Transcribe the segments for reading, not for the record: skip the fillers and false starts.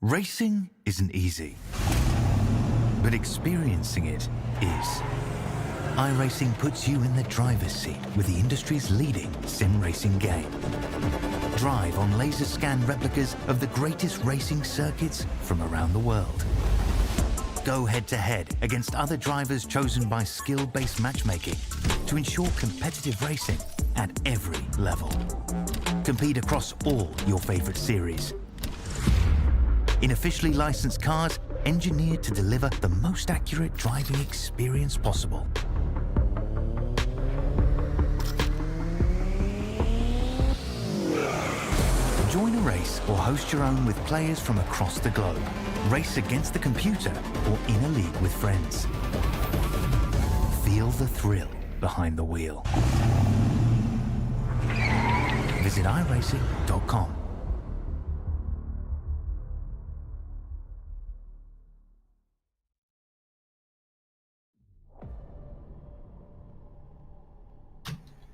Racing isn't easy, but experiencing it is. iRacing puts you in the driver's seat with the industry's leading sim racing game. Drive on laser scan replicas of the greatest racing circuits from around the world. Go head-to-head against other drivers chosen by skill-based matchmaking to ensure competitive racing at every level. Compete across all your favorite series in officially licensed cars engineered to deliver the most accurate driving experience possible. Join a race or host your own with players from across the globe. Race against the computer or in a league with friends. Feel the thrill behind the wheel. Visit iRacing.com.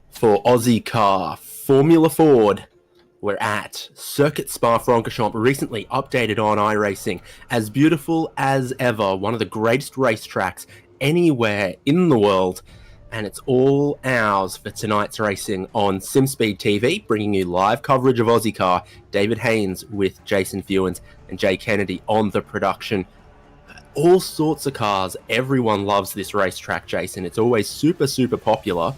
For Ozicar Formula Ford, we're at Circuit Spa-Francorchamps, recently updated on iRacing. As beautiful as ever, one of the greatest racetracks anywhere in the world. And it's all ours for tonight's racing on Simspeed TV, bringing you live coverage of Ozicar. David Haynes with Jason Fewens and Jay Kennedy on the production. All sorts of cars. Everyone loves this racetrack, Jason. It's always super, super popular.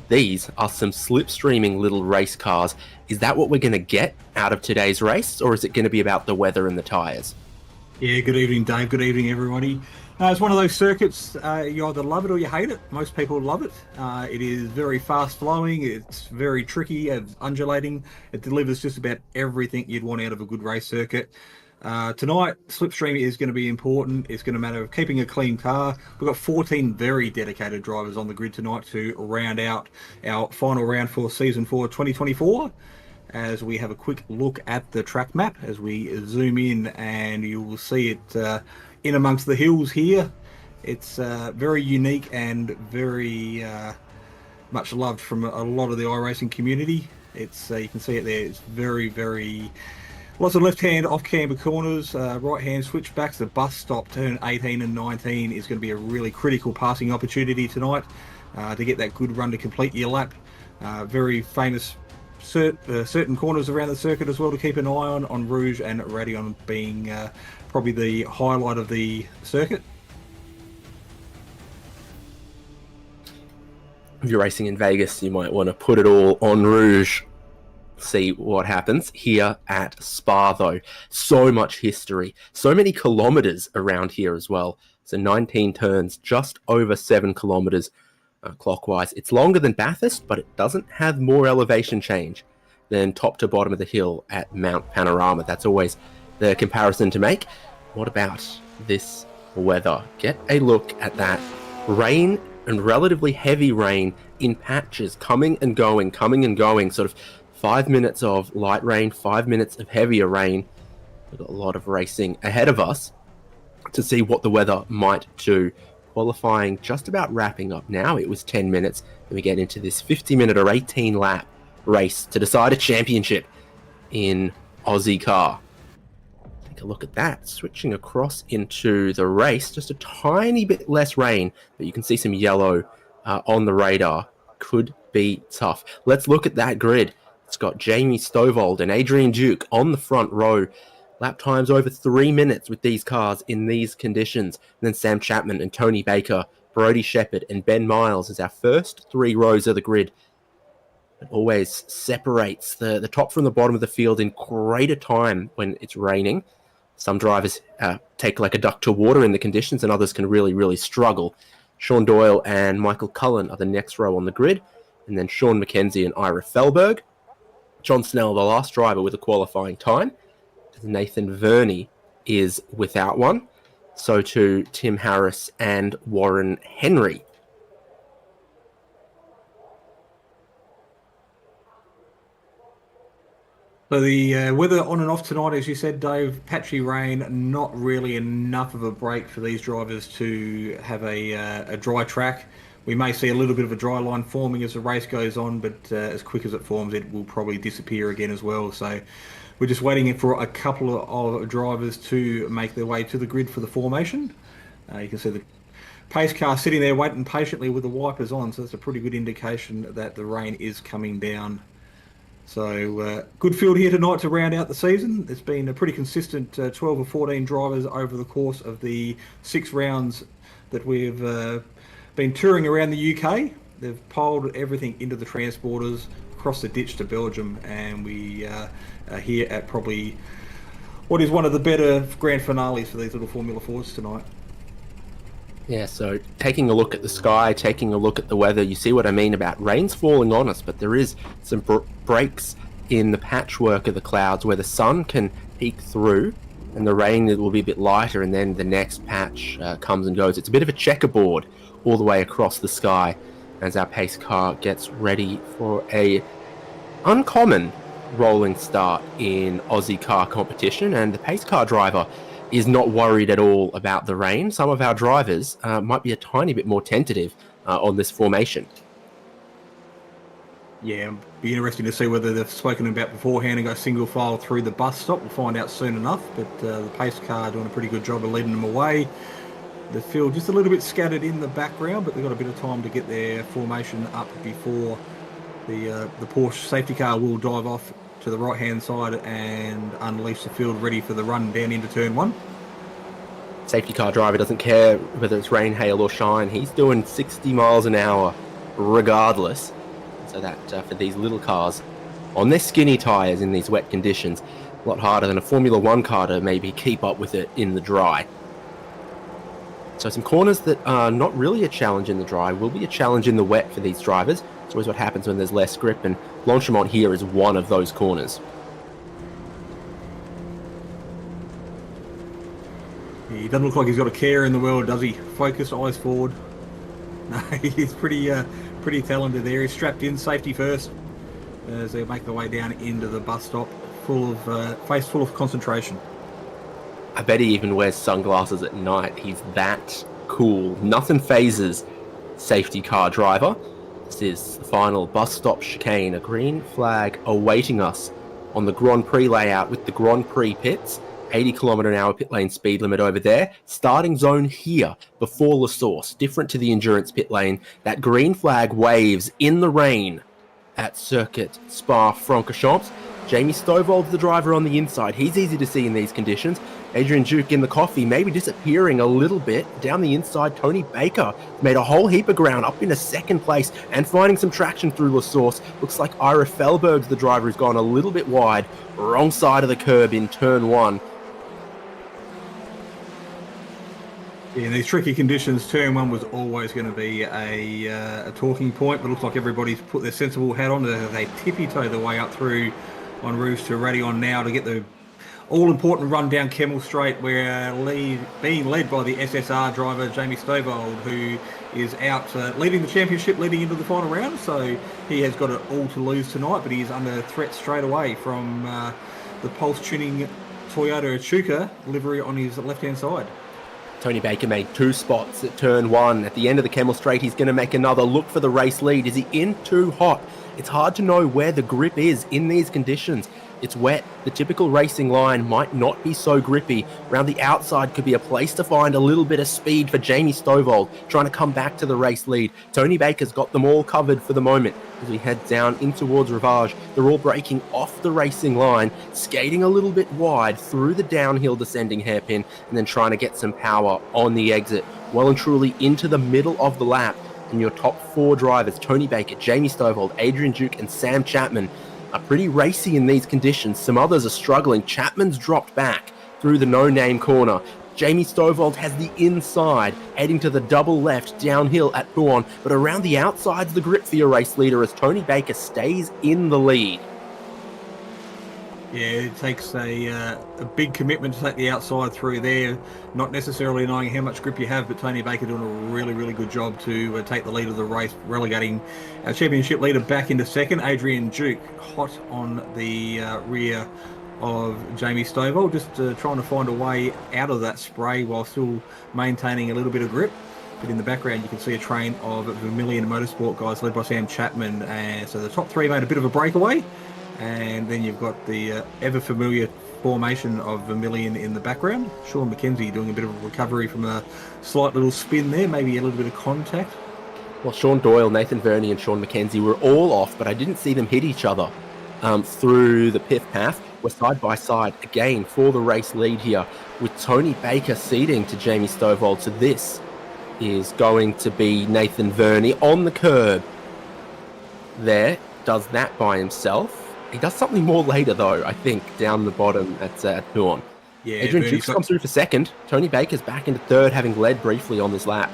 These are some slipstreaming little race cars. Is that what we're going to get out of today's race, or is it going to be about the weather and the tyres? Yeah, good evening, Dave. Good evening, everybody. It's one of those circuits, you either love it or you hate it. Most people love it. It is very fast-flowing. It's very tricky and undulating. It delivers just about everything you'd want out of a good race circuit. Tonight, slipstream is going to be important. It's going to matter of keeping a clean car. We've got 14 very dedicated drivers on the grid tonight to round out our final round for Season 4 2024. As we have a quick look at the track map as we zoom in, and you will see it in amongst the hills here. It's very unique and very much loved from a lot of the iRacing community. It's you can see it there. It's very, very... Lots of left-hand off-camber corners, right-hand switchbacks. The bus stop, turn 18 and 19, is going to be a really critical passing opportunity tonight to get that good run to complete your lap. Very famous certain corners around the circuit as well to keep an eye on Rouge and Radion being probably the highlight of the circuit. If you're racing in Vegas, you might want to put it all on Rouge. See what happens here at Spa, though. So much history, so many kilometers around here as well. So 19 turns, just over 7 kilometers clockwise. It's longer than Bathurst, but it doesn't have more elevation change than top to bottom of the hill at Mount Panorama. That's always the comparison to make. What about this weather? Get a look at that. Rain, and relatively heavy rain in patches, coming and going, sort of 5 minutes of light rain, 5 minutes of heavier rain. We've got a lot of racing ahead of us to see what the weather might do. Qualifying just about wrapping up now. It was 10 minutes, and we get into this 50-minute or 18-lap race to decide a championship in Ozicar. Take a look at that. Switching across into the race, just a tiny bit less rain, but you can see some yellow on the radar. Could be tough. Let's look at that grid. It's got Jamie Stovald and Adrian Duke on the front row. Lap times over 3 minutes with these cars in these conditions. And then Sam Chapman and Tony Baker, Brody Shepherd and Ben Miles as our first 3 rows of the grid. It always separates the top from the bottom of the field in greater time when it's raining. Some drivers take like a duck to water in the conditions, and others can really, really struggle. Sean Doyle and Michael Cullen are the next row on the grid. And then Sean McKenzie and Ira Felberg. John Snell, the last driver with a qualifying time. Nathan Verney is without one. So too Tim Harris and Warren Henry. So the weather on and off tonight, as you said, Dave, patchy rain, not really enough of a break for these drivers to have a dry track. We may see a little bit of a dry line forming as the race goes on, but as quick as it forms, it will probably disappear again as well. So We're just waiting for a couple of drivers to make their way to the grid for the formation. You can see the pace car sitting there waiting patiently with the wipers on, so that's a pretty good indication that the rain is coming down. So good field here tonight to round out the season. It's been a pretty consistent 12 or 14 drivers over the course of the 6 rounds that we've been touring around the UK. They've piled everything into the transporters across the ditch to Belgium, and we are here at probably what is one of the better grand finales for these little Formula Fords tonight. Yeah, so taking a look at the sky, taking a look at the weather, you see what I mean about rain's falling on us, but there is some breaks in the patchwork of the clouds where the sun can peek through and the rain will be a bit lighter, and then the next patch comes and goes. It's a bit of a checkerboard all the way across the sky as our pace car gets ready for a uncommon rolling start in Aussie car competition, and the pace car driver is not worried at all about the rain. Some of our drivers might be a tiny bit more tentative on this formation. Yeah, it'll be interesting to see whether they've spoken about beforehand and go single file through the bus stop. We'll find out soon enough, but the pace car doing a pretty good job of leading them away. The field just a little bit scattered in the background, but they've got a bit of time to get their formation up before the Porsche safety car will dive off to the right-hand side and unleash the field ready for the run down into turn 1. Safety car driver doesn't care whether it's rain, hail or shine. He's doing 60 miles an hour regardless. So that for these little cars on their skinny tyres in these wet conditions, a lot harder than a Formula 1 car to maybe keep up with it in the dry. So some corners that are not really a challenge in the dry will be a challenge in the wet for these drivers. It's always what happens when there's less grip, and Blanchimont here is one of those corners. He doesn't look like he's got a care in the world, does he? Focus, eyes forward. No, he's pretty talented there. He's strapped in, safety first, as they make their way down into the bus stop, face full of concentration. I bet he even wears sunglasses at night. He's that cool. Nothing phases safety car driver. This is the final bus stop chicane, a green flag awaiting us on the Grand Prix layout with the Grand Prix pits. 80km/h pit lane speed limit over there. Starting zone here before La Source, different to the endurance pit lane. That green flag waves in the rain at Circuit Spa-Francorchamps. Jamie Stovall's the driver on the inside. He's easy to see in these conditions. Adrian Duke in the coffee, maybe disappearing a little bit. Down the inside, Tony Baker made a whole heap of ground up into second place and finding some traction through La Source. Looks like Ira Felberg's the driver who's gone a little bit wide. Wrong side of the curb in turn 1. In these tricky conditions, turn 1 was always going to be a talking point, but it looks like everybody's put their sensible hat on. They tippy-toe their way up through on Rouge to Radion now to get the all-important run down Kemmel Straight. We're being led by the SSR driver, Jamie Stovall, who is out leading the championship, leading into the final round. So he has got it all to lose tonight, but he is under threat straight away from the Pulse Tuning Toyota Echuca livery on his left-hand side. Tony Baker made 2 spots at turn 1. At the end of the Kemmel Straight, he's going to make another look for the race lead. Is he in too hot? It's hard to know where the grip is in these conditions. It's wet. The typical racing line might not be so grippy. Around the outside could be a place to find a little bit of speed for Jamie Stovall, trying to come back to the race lead. Tony Baker's got them all covered for the moment. As we head down in towards Rivage, they're all breaking off the racing line, skating a little bit wide through the downhill descending hairpin, and then trying to get some power on the exit. Well and truly into the middle of the lap. And your top 4 drivers, Tony Baker, Jamie Stovall, Adrian Duke, and Sam Chapman, are pretty racy in these conditions. Some others are struggling. Chapman's dropped back through the no-name corner. Jamie Stovall has the inside, heading to the double left downhill at Pouon, but around the outside's the grip for your race leader as Tony Baker stays in the lead. Yeah, it takes a big commitment to take the outside through there, not necessarily knowing how much grip you have, but Tony Baker doing a really, really good job to take the lead of the race, relegating our championship leader back into second. Adrian Duke hot on the rear of Jamie Stovall, just trying to find a way out of that spray while still maintaining a little bit of grip. But in the background, you can see a train of Vermilion Motorsport guys led by Sam Chapman. And so the top 3 made a bit of a breakaway. And then you've got the ever familiar formation of Vermilion in the background. Sean McKenzie doing a bit of a recovery from a slight little spin there, maybe a little bit of contact. Well, Sean Doyle, Nathan Verney and Sean McKenzie were all off, but I didn't see them hit each other through the pith path. We're side by side again for the race lead here, with Tony Baker ceding to Jamie Stovall. So this is going to be Nathan Verney on the curb. There, does that by himself. He does something more later, though, I think, down the bottom at Huon. Yeah, Adrian Duke's come through for second. Tony Baker's back into third, having led briefly on this lap.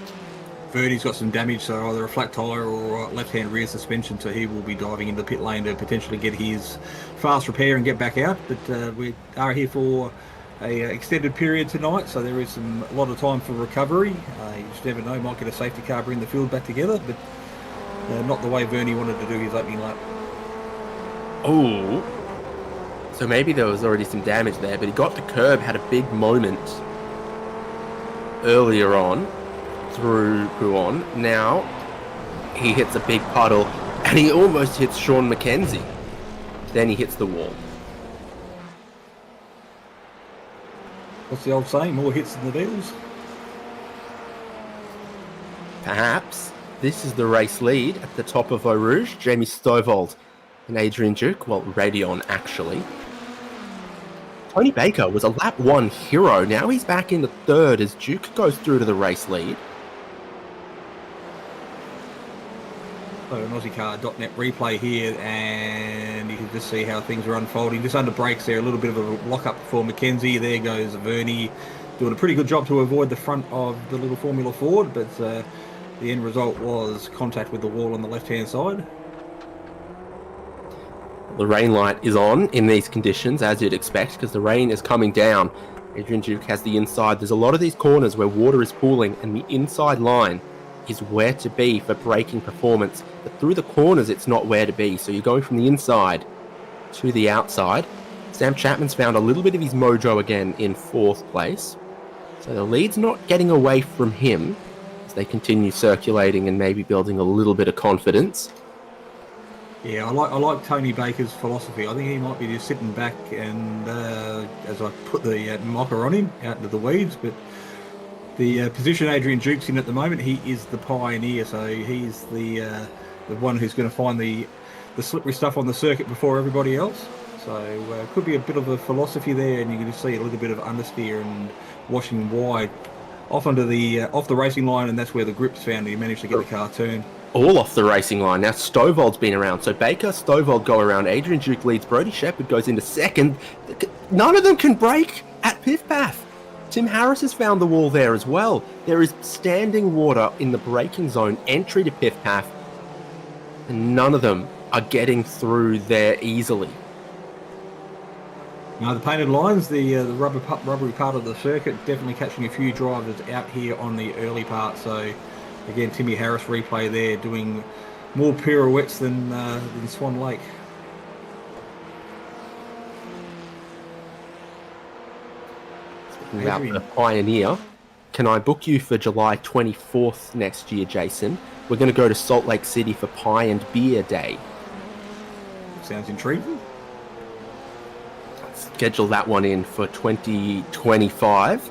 Verney's got some damage, so either a flat tyre or left-hand rear suspension, so he will be diving into the pit lane to potentially get his fast repair and get back out. But we are here for a extended period tonight, so there is a lot of time for recovery. You just never know, might get a safety car bring the field back together, but not the way Verney wanted to do his opening lap. Oh, so maybe there was already some damage there, but he got the curb, had a big moment earlier on through Huon. Now he hits a big puddle and he almost hits Sean McKenzie. Then he hits the wall. What's the old saying? More hits than the Beatles? Perhaps this is the race lead at the top of Eau Rouge. Jamie Stovall and Adrian Duke, well, Radeon actually. Tony Baker was a lap one hero. Now he's back into third as Duke goes through to the race lead. So an Ozicar.net replay here, and you can just see how things are unfolding. Just under brakes there, a little bit of a lock-up for McKenzie. There goes Verney, doing a pretty good job to avoid the front of the little Formula Ford, but the end result was contact with the wall on the left-hand side. The rain light is on in these conditions, as you'd expect, because the rain is coming down. Adrian Duke has the inside. There's a lot of these corners where water is pooling, and the inside line is where to be for braking performance. But through the corners, it's not where to be. So you're going from the inside to the outside. Sam Chapman's found a little bit of his mojo again in fourth place. So the lead's not getting away from him as they continue circulating and maybe building a little bit of confidence. Yeah, I like Tony Baker's philosophy. I think he might be just sitting back and, as I put the mocker on him, out into the weeds. But the position Adrian Duke's in at the moment, he is the pioneer. So he's the one who's going to find the slippery stuff on the circuit before everybody else. So it could be a bit of a philosophy there, and you can just see a little bit of understeer and washing wide off onto the off the racing line, and that's where the grip's found. And he managed to get the car turned. All off the racing line. Now Stovall's been around. So Baker, Stovall go around. Adrian Duke leads. Brody Shepherd goes into second. None of them can brake at Pith Path. Tim Harris has found the wall there as well. There is standing water in the braking zone entry to Pith Path, and none of them are getting through there easily. No, the painted lines, the rubbery part of the circuit, definitely catching a few drivers out here on the early part. So again, Timmy Harris replay there, doing more pirouettes than Swan Lake. Speaking about the pioneer, can I book you for July 24th next year, Jason? We're going to go to Salt Lake City for Pie and Beer Day. Sounds intriguing. Schedule that one in for 2025.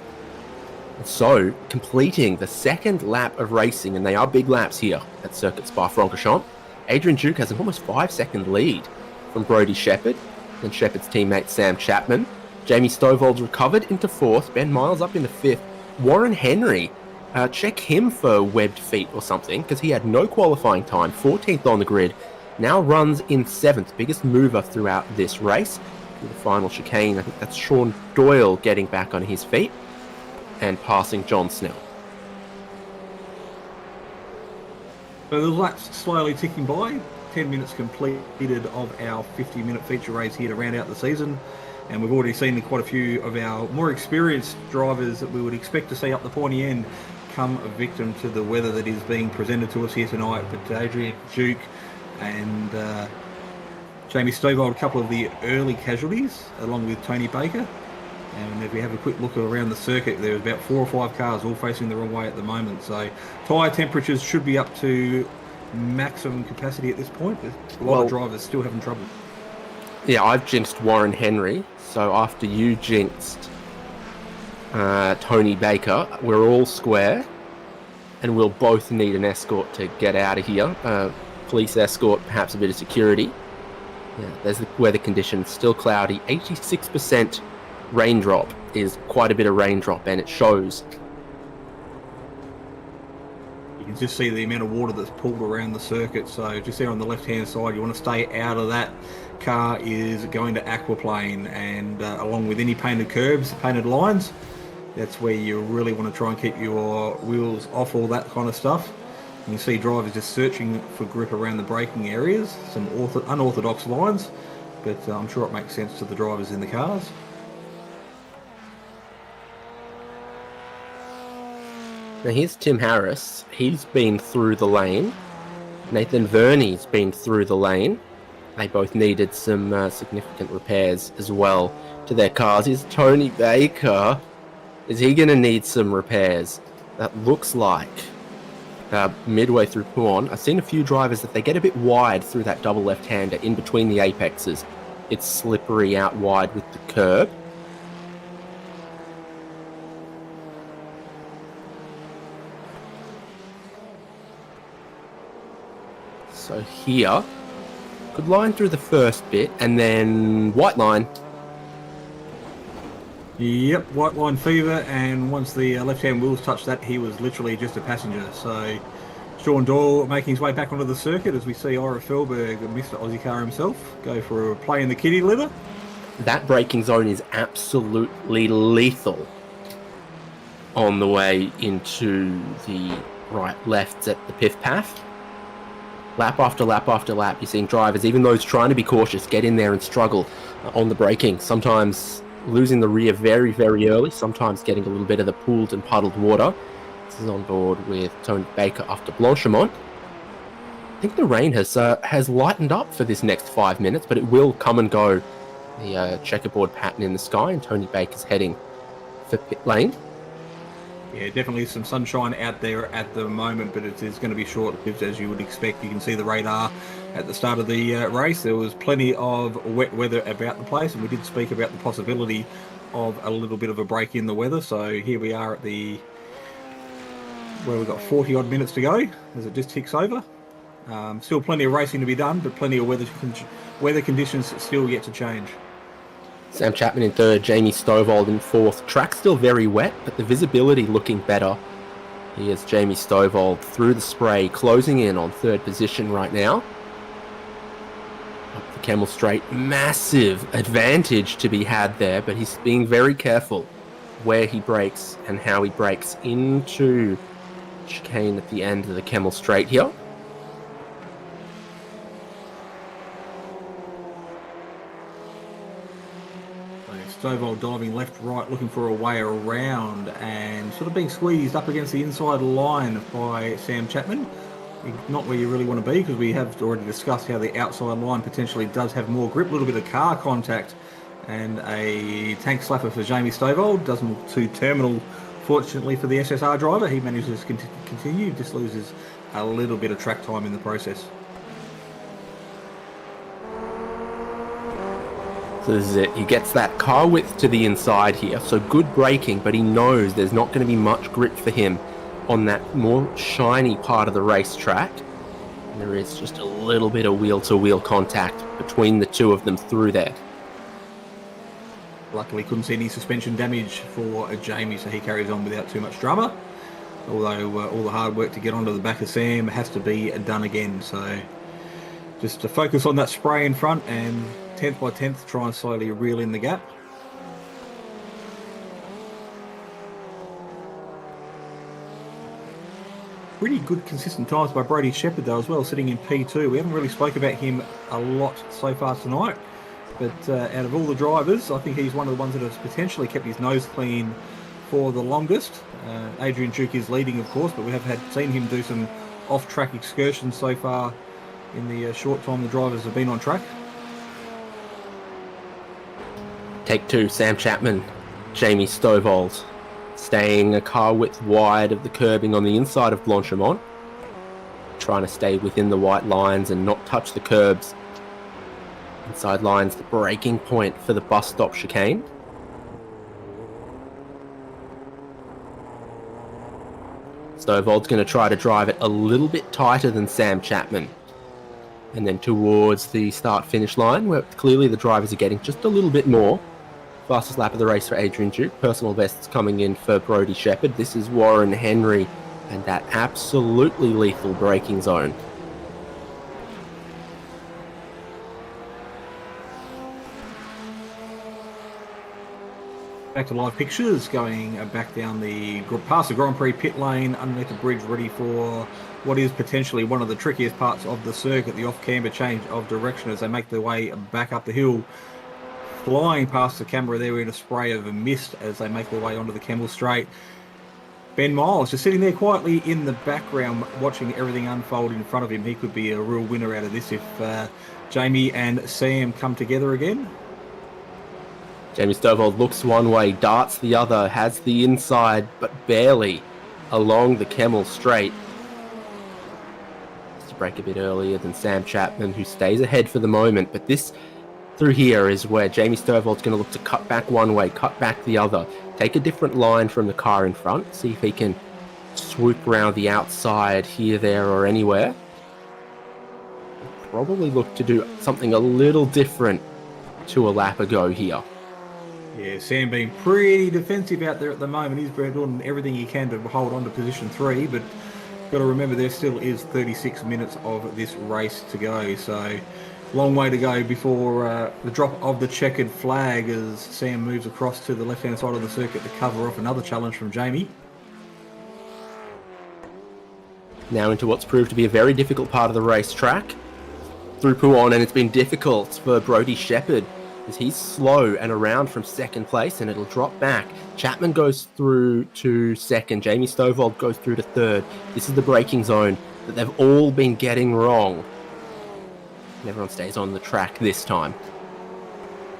So, completing the second lap of racing, and they are big laps here at Circuit Spa-Francorchamps. Adrian Duke has an almost 5-second lead from Brody Shepherd and Shepherd's teammate Sam Chapman. Jamie Stovall's recovered into fourth. Ben Miles up into fifth. Warren Henry, check him for webbed feet or something, because he had no qualifying time. 14th on the grid. Now runs in seventh, biggest mover throughout this race. Through the final chicane, I think that's Sean Doyle getting back on his feet and passing John Snell. So the laps slowly ticking by. 10 minutes completed of our 50-minute feature race here to round out the season. And we've already seen quite a few of our more experienced drivers that we would expect to see up the pointy end come a victim to the weather that is being presented to us here tonight. But Adrian Duke and Jamie Stovall, a couple of the early casualties, along with Tony Baker. And if we have a quick look around the circuit, there's about 4 or 5 cars all facing the wrong way at the moment. So tyre temperatures should be up to maximum capacity at this point. A lot of drivers still having trouble. Yeah, I've jinxed Warren Henry. So after you jinxed Tony Baker, we're all square. And we'll both need an escort to get out of here. Police escort, perhaps a bit of security. Yeah, there's the weather conditions, still cloudy. 86% raindrop is quite a bit of raindrop, and it shows. You can just see the amount of water that's pulled around the circuit. So just there on the left-hand side, you want to stay out of that. Car is going to aquaplane, and along with any painted curbs, painted lines, that's where you really want to try and keep your wheels off all that kind of stuff. You can see drivers just searching for grip around the braking areas, some unorthodox lines, but I'm sure it makes sense to the drivers in the cars. Now here's Tim Harris. He's been through the lane. Nathan Verney's been through the lane. They both needed some significant repairs as well to their cars. Here's Tony Baker. Is he going to need some repairs? That looks like midway through Puon. I've seen a few drivers that they get a bit wide through that double left-hander in between the apexes. It's slippery out wide with the curb. So here, good line through the first bit, and then white line. Yep, white line fever, and once the left-hand wheels touched that, he was literally just a passenger. So Sean Doyle making his way back onto the circuit as we see Ira Felberg, Mr. Ozicar himself, go for a play in the kiddie litter. That braking zone is absolutely lethal on the way into the right-lefts at the Piff Path. Lap after lap after lap, you're seeing drivers, even those trying to be cautious, get in there and struggle on the braking. Sometimes losing the rear very, very early, sometimes getting a little bit of the pooled and puddled water. This is on board with Tony Baker after Blanchimont. I think the rain has lightened up for this next 5 minutes, but it will come and go. The checkerboard pattern in the sky, and Tony Baker's heading for pit lane. Yeah, definitely some sunshine out there at the moment, but it is going to be short-lived as you would expect. You can see the radar at the start of the race. There was plenty of wet weather about the place, and we did speak about the possibility of a little bit of a break in the weather. So here we are at where we've got 40-odd minutes to go as it just ticks over. Still plenty of racing to be done, but plenty of weather conditions still yet to change. Sam Chapman in third, Jamie Stovall in fourth. Track still very wet, but the visibility looking better. Here's Jamie Stovall through the spray, closing in on third position right now. Up the Kemmel Straight, massive advantage to be had there, but he's being very careful where he brakes and how he brakes into chicane at the end of the Kemmel Straight here. Stovall diving left, right, looking for a way around and sort of being squeezed up against the inside line by Sam Chapman. Not where you really want to be, because we have already discussed how the outside line potentially does have more grip. A little bit of car contact and a tank slapper for Jamie Stovall. Doesn't too terminal, fortunately, for the SSR driver. He manages to continue, just loses a little bit of track time in the process. So this is it. He gets that car width to the inside here, so good braking, but he knows there's not going to be much grip for him on that more shiny part of the racetrack. And there is just a little bit of wheel-to-wheel contact between the two of them through there. Luckily couldn't see any suspension damage for Jamie, so he carries on without too much drama. Although all the hard work to get onto the back of Sam has to be done again. So just to focus on that spray in front and 10th by 10th, try and slowly reel in the gap. Pretty good consistent times by Brady Shepherd though as well, sitting in P2. We haven't really spoke about him a lot so far tonight, but out of all the drivers, I think he's one of the ones that has potentially kept his nose clean for the longest. Adrian Duke is leading, of course, but we have seen him do some off-track excursions so far in the short time the drivers have been on track. Take two, Sam Chapman, Jamie Stovall, staying a car width wide of the curbing on the inside of Blanchimont, trying to stay within the white lines and not touch the curbs. Inside line's the braking point for the bus stop chicane. Stovald's going to try to drive it a little bit tighter than Sam Chapman. And then towards the start-finish line, where clearly the drivers are getting just a little bit more. Fastest lap of the race for Adrian Duke. Personal bests coming in for Brodie Shepherd. This is Warren Henry and that absolutely lethal braking zone. Back to live pictures, going back down past the Grand Prix pit lane, underneath the bridge, ready for what is potentially one of the trickiest parts of the circuit, the off-camber change of direction as they make their way back up the hill. Flying past the camera there in a spray of mist as they make their way onto the Kemmel Straight. Ben Miles just sitting there quietly in the background, watching everything unfold in front of him. He could be a real winner out of this if Jamie and Sam come together again. Jamie Stovall looks one way, darts the other, has the inside, but barely along the Kemmel Straight. Has to brake a bit earlier than Sam Chapman, who stays ahead for the moment. But this through here is where Jamie Stovall's going to look to cut back one way, cut back the other, take a different line from the car in front, see if he can swoop around the outside here, there, or anywhere. Probably look to do something a little different to a lap ago here. Yeah, Sam being pretty defensive out there at the moment. He's been doing everything he can to hold on to position 3, but got to remember there still is 36 minutes of this race to go. So long way to go before the drop of the checkered flag as Sam moves across to the left-hand side of the circuit to cover off another challenge from Jamie. Now into what's proved to be a very difficult part of the racetrack. Through Pouon, and it's been difficult for Brodie Shepherd as he's slow and around from second place, and it'll drop back. Chapman goes through to second. Jamie Stovall goes through to third. This is the braking zone that they've all been getting wrong. And everyone stays on the track this time.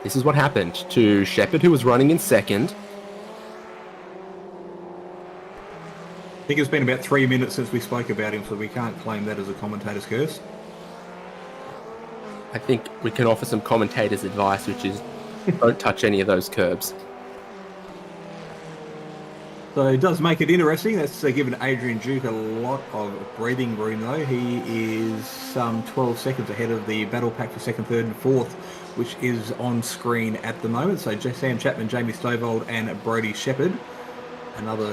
This is what happened to Shepherd, who was running in second. I think it's been about 3 minutes since we spoke about him, so we can't claim that as a commentator's curse. I think we can offer some commentators' advice, which is don't touch any of those curbs. So it does make it interesting. That's given Adrian Duke a lot of breathing room, though. He is some 12 seconds ahead of the battle pack for second, third, and fourth, which is on screen at the moment. So Sam Chapman, Jamie Stovall, and Brodie Shepherd. Another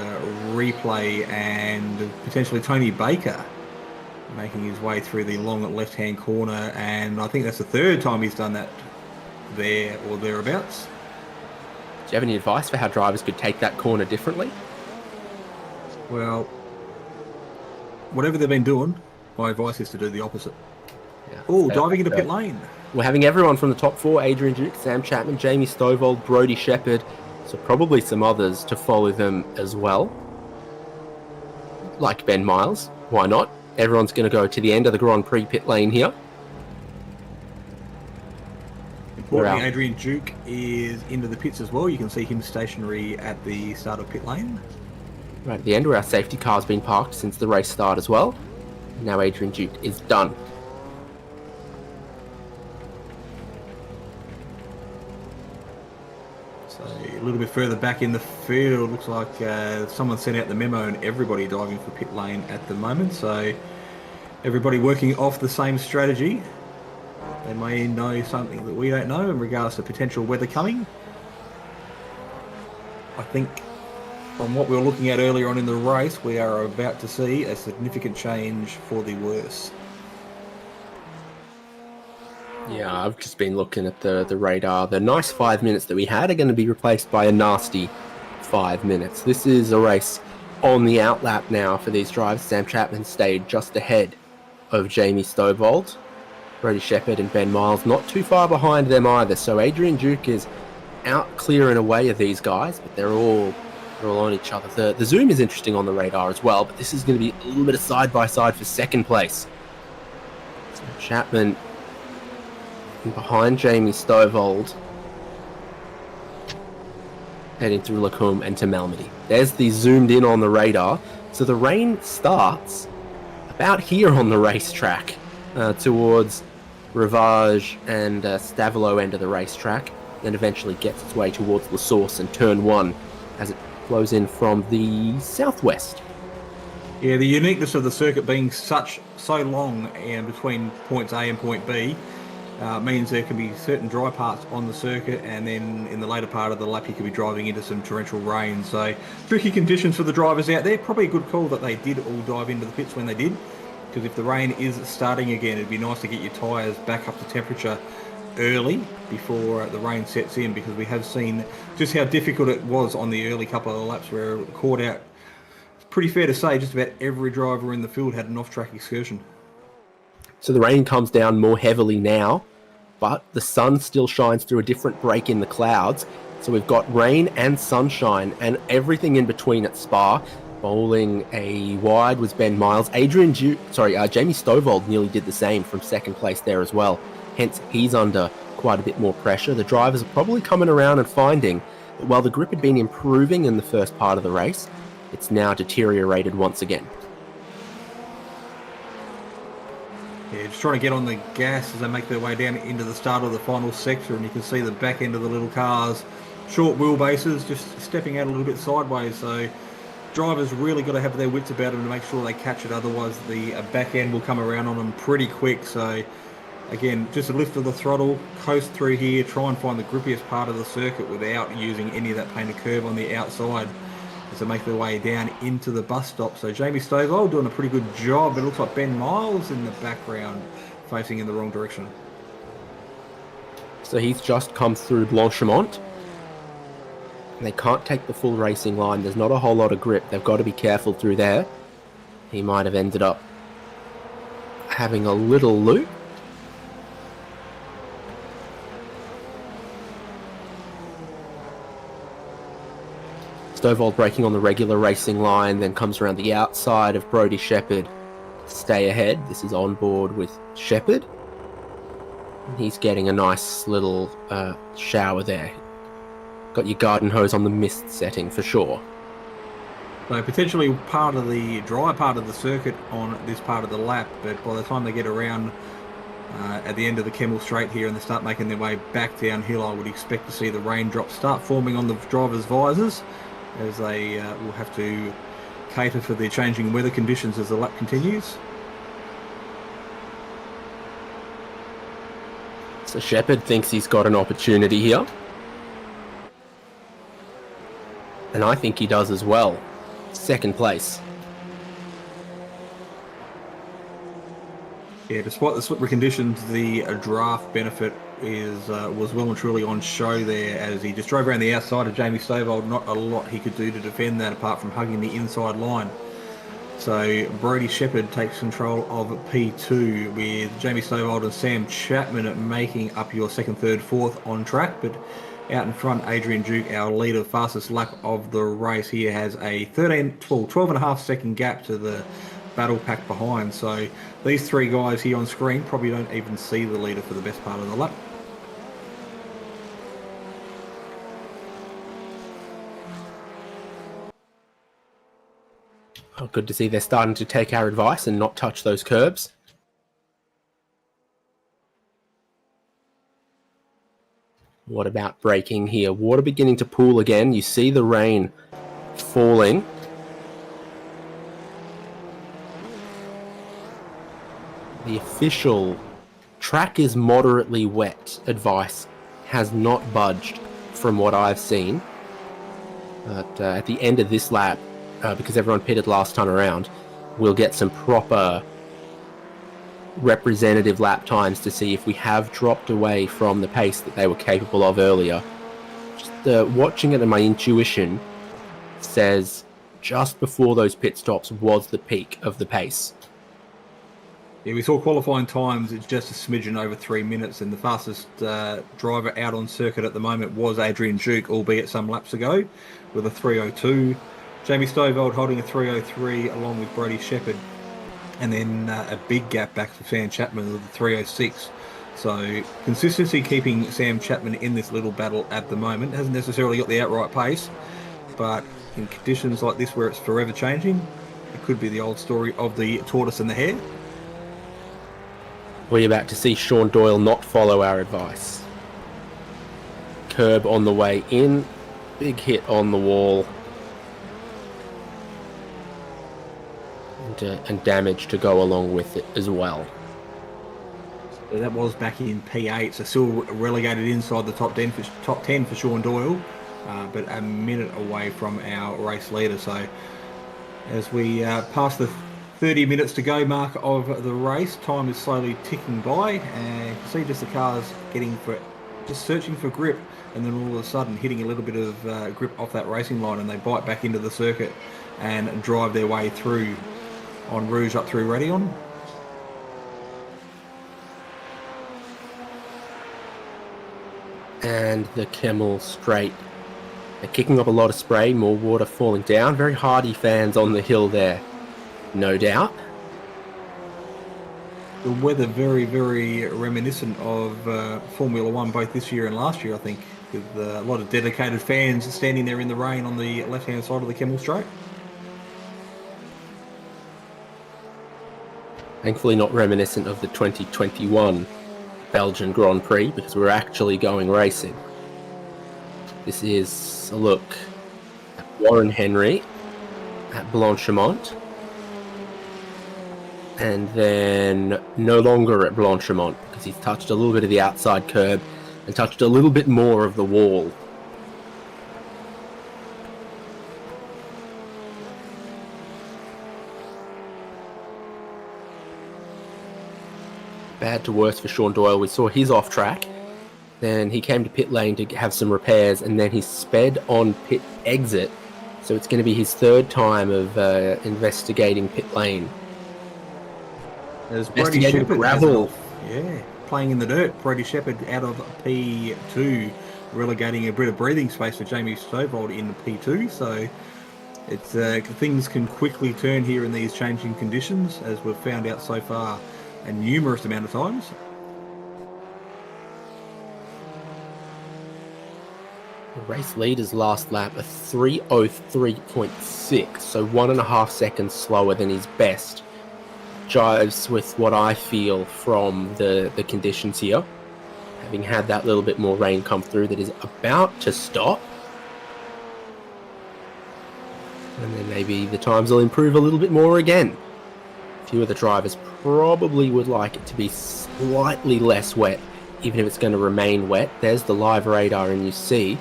replay, and potentially Tony Baker making his way through the long left-hand corner, and I think that's the third time he's done that there or thereabouts. Do you have any advice for how drivers could take that corner differently? Well, whatever they've been doing, my advice is to do the opposite. Yeah, Oh, diving into pit lane. We're having everyone from the top four: Adrian Duke, Sam Chapman, Jamie Stovall, Brodie Shepherd, so probably some others to follow them as well. Like Ben Miles, why not? Everyone's going to go to the end of the Grand Prix pit lane here. Importantly, Adrian Duke is into the pits as well. You can see him stationary at the start of pit lane. Right at the end where our safety car's been parked since the race start as well. Now Adrian Duke is done. So a little bit further back in the field, looks like someone sent out the memo and everybody diving for pit lane at the moment. So everybody working off the same strategy. They may know something that we don't know in regards to potential weather coming. I think from what we were looking at earlier on in the race, we are about to see a significant change for the worse. Yeah, I've just been looking at the radar. The nice 5 minutes that we had are going to be replaced by a nasty 5 minutes. This is a race on the outlap now for these drivers. Sam Chapman stayed just ahead of Jamie Stovall. Brodie Shepherd and Ben Miles not too far behind them either. So Adrian Duke is out clear and away of these guys, but they're all on each other. The zoom is interesting on the radar as well, but this is going to be a little bit of side-by-side for second place. So Chapman behind Jamie Stovall, heading through Lacombe and to Malmedy. There's the zoomed in on the radar. So the rain starts about here on the racetrack, towards Rivage and Stavilo end of the racetrack, then eventually gets its way towards La Source and turn 1 as it flows in from the southwest. Yeah, the uniqueness of the circuit being so long and between points A and point B means there can be certain dry parts on the circuit, and then in the later part of the lap you could be driving into some torrential rain. So tricky conditions for the drivers out there. Probably a good call that they did all dive into the pits when they did, because if the rain is starting again, it'd be nice to get your tyres back up to temperature early before the rain sets in, because we have seen just how difficult it was on the early couple of laps where it caught out. Pretty fair to say just about every driver in the field had an off-track excursion. So the rain comes down more heavily now, but the sun still shines through a different break in the clouds. So we've got rain and sunshine and everything in between at Spa. Bowling a wide was Ben Miles. Jamie Stovold nearly did the same from second place there as well. Hence, he's under quite a bit more pressure. The drivers are probably coming around and finding that while the grip had been improving in the first part of the race, it's now deteriorated once again. Yeah, just trying to get on the gas as they make their way down into the start of the final sector, and you can see the back end of the little cars, short wheelbases, just stepping out a little bit sideways. So drivers really got to have their wits about them to make sure they catch it, otherwise the back end will come around on them pretty quick. So again, just a lift of the throttle, coast through here, try and find the grippiest part of the circuit without using any of that painted curve on the outside as they make their way down into the bus stop. So Jamie Stovold doing a pretty good job. It looks like Ben Miles in the background facing in the wrong direction. So he's just come through Blanchimont. They can't take the full racing line. There's not a whole lot of grip. They've got to be careful through there. He might have ended up having a little loop. Stovold braking on the regular racing line, then comes around the outside of Brodie Shepherd. Stay ahead. This is on board with Shepherd. He's getting a nice little shower there. Got your garden hose on the mist setting for sure. So potentially part of the dry part of the circuit on this part of the lap, but by the time they get around at the end of the Kemmel Straight here and they start making their way back downhill, I would expect to see the raindrops start forming on the drivers' visors, as they will have to cater for the changing weather conditions as the lap continues. So Shepherd thinks he's got an opportunity here. And I think he does as well. Second place. Yeah, despite the slippery conditions, the draft benefit was well and truly on show there, as he just drove around the outside of Jamie Stovold. Not a lot he could do to defend that apart from hugging the inside line. So Brodie Shepherd takes control of P2 with Jamie Stovold and Sam Chapman making up your second, third, fourth on track. But out in front, Adrian Duke, our leader, fastest lap of the race here, has a 12 and a half second gap to the battle pack behind. So these three guys here on screen probably don't even see the leader for the best part of the lap. Oh, good to see they're starting to take our advice and not touch those curbs. What about braking here? Water beginning to pool again. You see the rain falling. The official track is moderately wet advice has not budged from what I've seen. But at the end of this lap, because everyone pitted last time around, we'll get some proper representative lap times to see if we have dropped away from the pace that they were capable of earlier. Just watching it, and my intuition says just before those pit stops was the peak of the pace. Yeah, we saw qualifying times, it's just a smidgen over 3 minutes, and the fastest driver out on circuit at the moment was Adrian Duke, albeit some laps ago, with a 3:02. Jamie Stovold holding a 3:03 along with Brodie Shepherd, and then a big gap back to Sam Chapman with a 3:06. So consistency keeping Sam Chapman in this little battle at the moment. Hasn't necessarily got the outright pace, but in conditions like this where it's forever changing, it could be the old story of the tortoise and the hare. We're about to see Sean Doyle not follow our advice. Curb on the way in. Big hit on the wall. And damage to go along with it as well. So that was back in P8, so still relegated inside the top 10 for Sean Doyle, but a minute away from our race leader. So as we pass the 30 minutes to go mark of the race, time is slowly ticking by, and you can see just the cars just searching for grip, and then all of a sudden hitting a little bit of grip off that racing line, and they bite back into the circuit and drive their way through on Rouge up through Radion. And the Camel straight. They're kicking up a lot of spray, more water falling down. Very hardy fans on the hill there, no doubt. The weather very, very reminiscent of Formula One both this year and last year, I think, with a lot of dedicated fans standing there in the rain on the left-hand side of the Camel Straight. Thankfully not reminiscent of the 2021 Belgian Grand Prix, because we're actually going racing. This is a look at Warren Henry at Blanchimont, and then no longer at Blanchimont because he's touched a little bit of the outside curb and touched a little bit more of the wall. Bad to worse for Sean Doyle. We saw his off track, then he came to pit lane to have some repairs, and then he sped on pit exit. So it's going to be his third time of investigating pit lane. There's Brady Shepherd, gravel. Yeah, playing in the dirt. Brady Shepherd out of P2, relegating a bit of breathing space for Jamie Stovald in P2. So it's things can quickly turn here in these changing conditions, as we've found out so far a numerous amount of times. The race leader's last lap, a 3:03.6, so 1.5 seconds slower than his best. Jives with what I feel from the conditions here. Having had that little bit more rain come through that is about to stop. And then maybe the times will improve a little bit more again. A few of the drivers probably would like it to be slightly less wet, even if it's going to remain wet. There's the live radar, and you see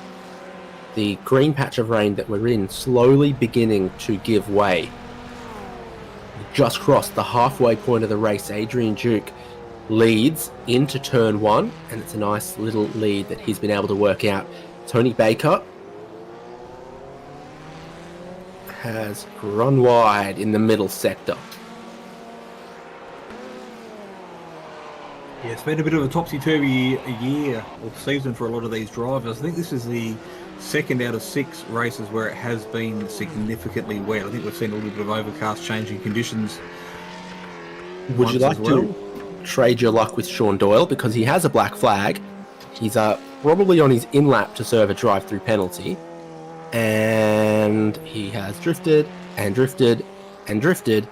the green patch of rain that we're in slowly beginning to give way. We just crossed the halfway point of the race. Adrian Duke leads into turn 1, and it's a nice little lead that he's been able to work out. Tony Baker has run wide in the middle sector. Yeah, it's been a bit of a topsy-turvy year or season for a lot of these drivers. I think this is the second out of 6 races where it has been significantly wet. I think we've seen a little bit of overcast, changing conditions. Would you like to trade your luck with Sean Doyle, because he has a black flag? He's probably on his in-lap to serve a drive-through penalty, and he has drifted and drifted and drifted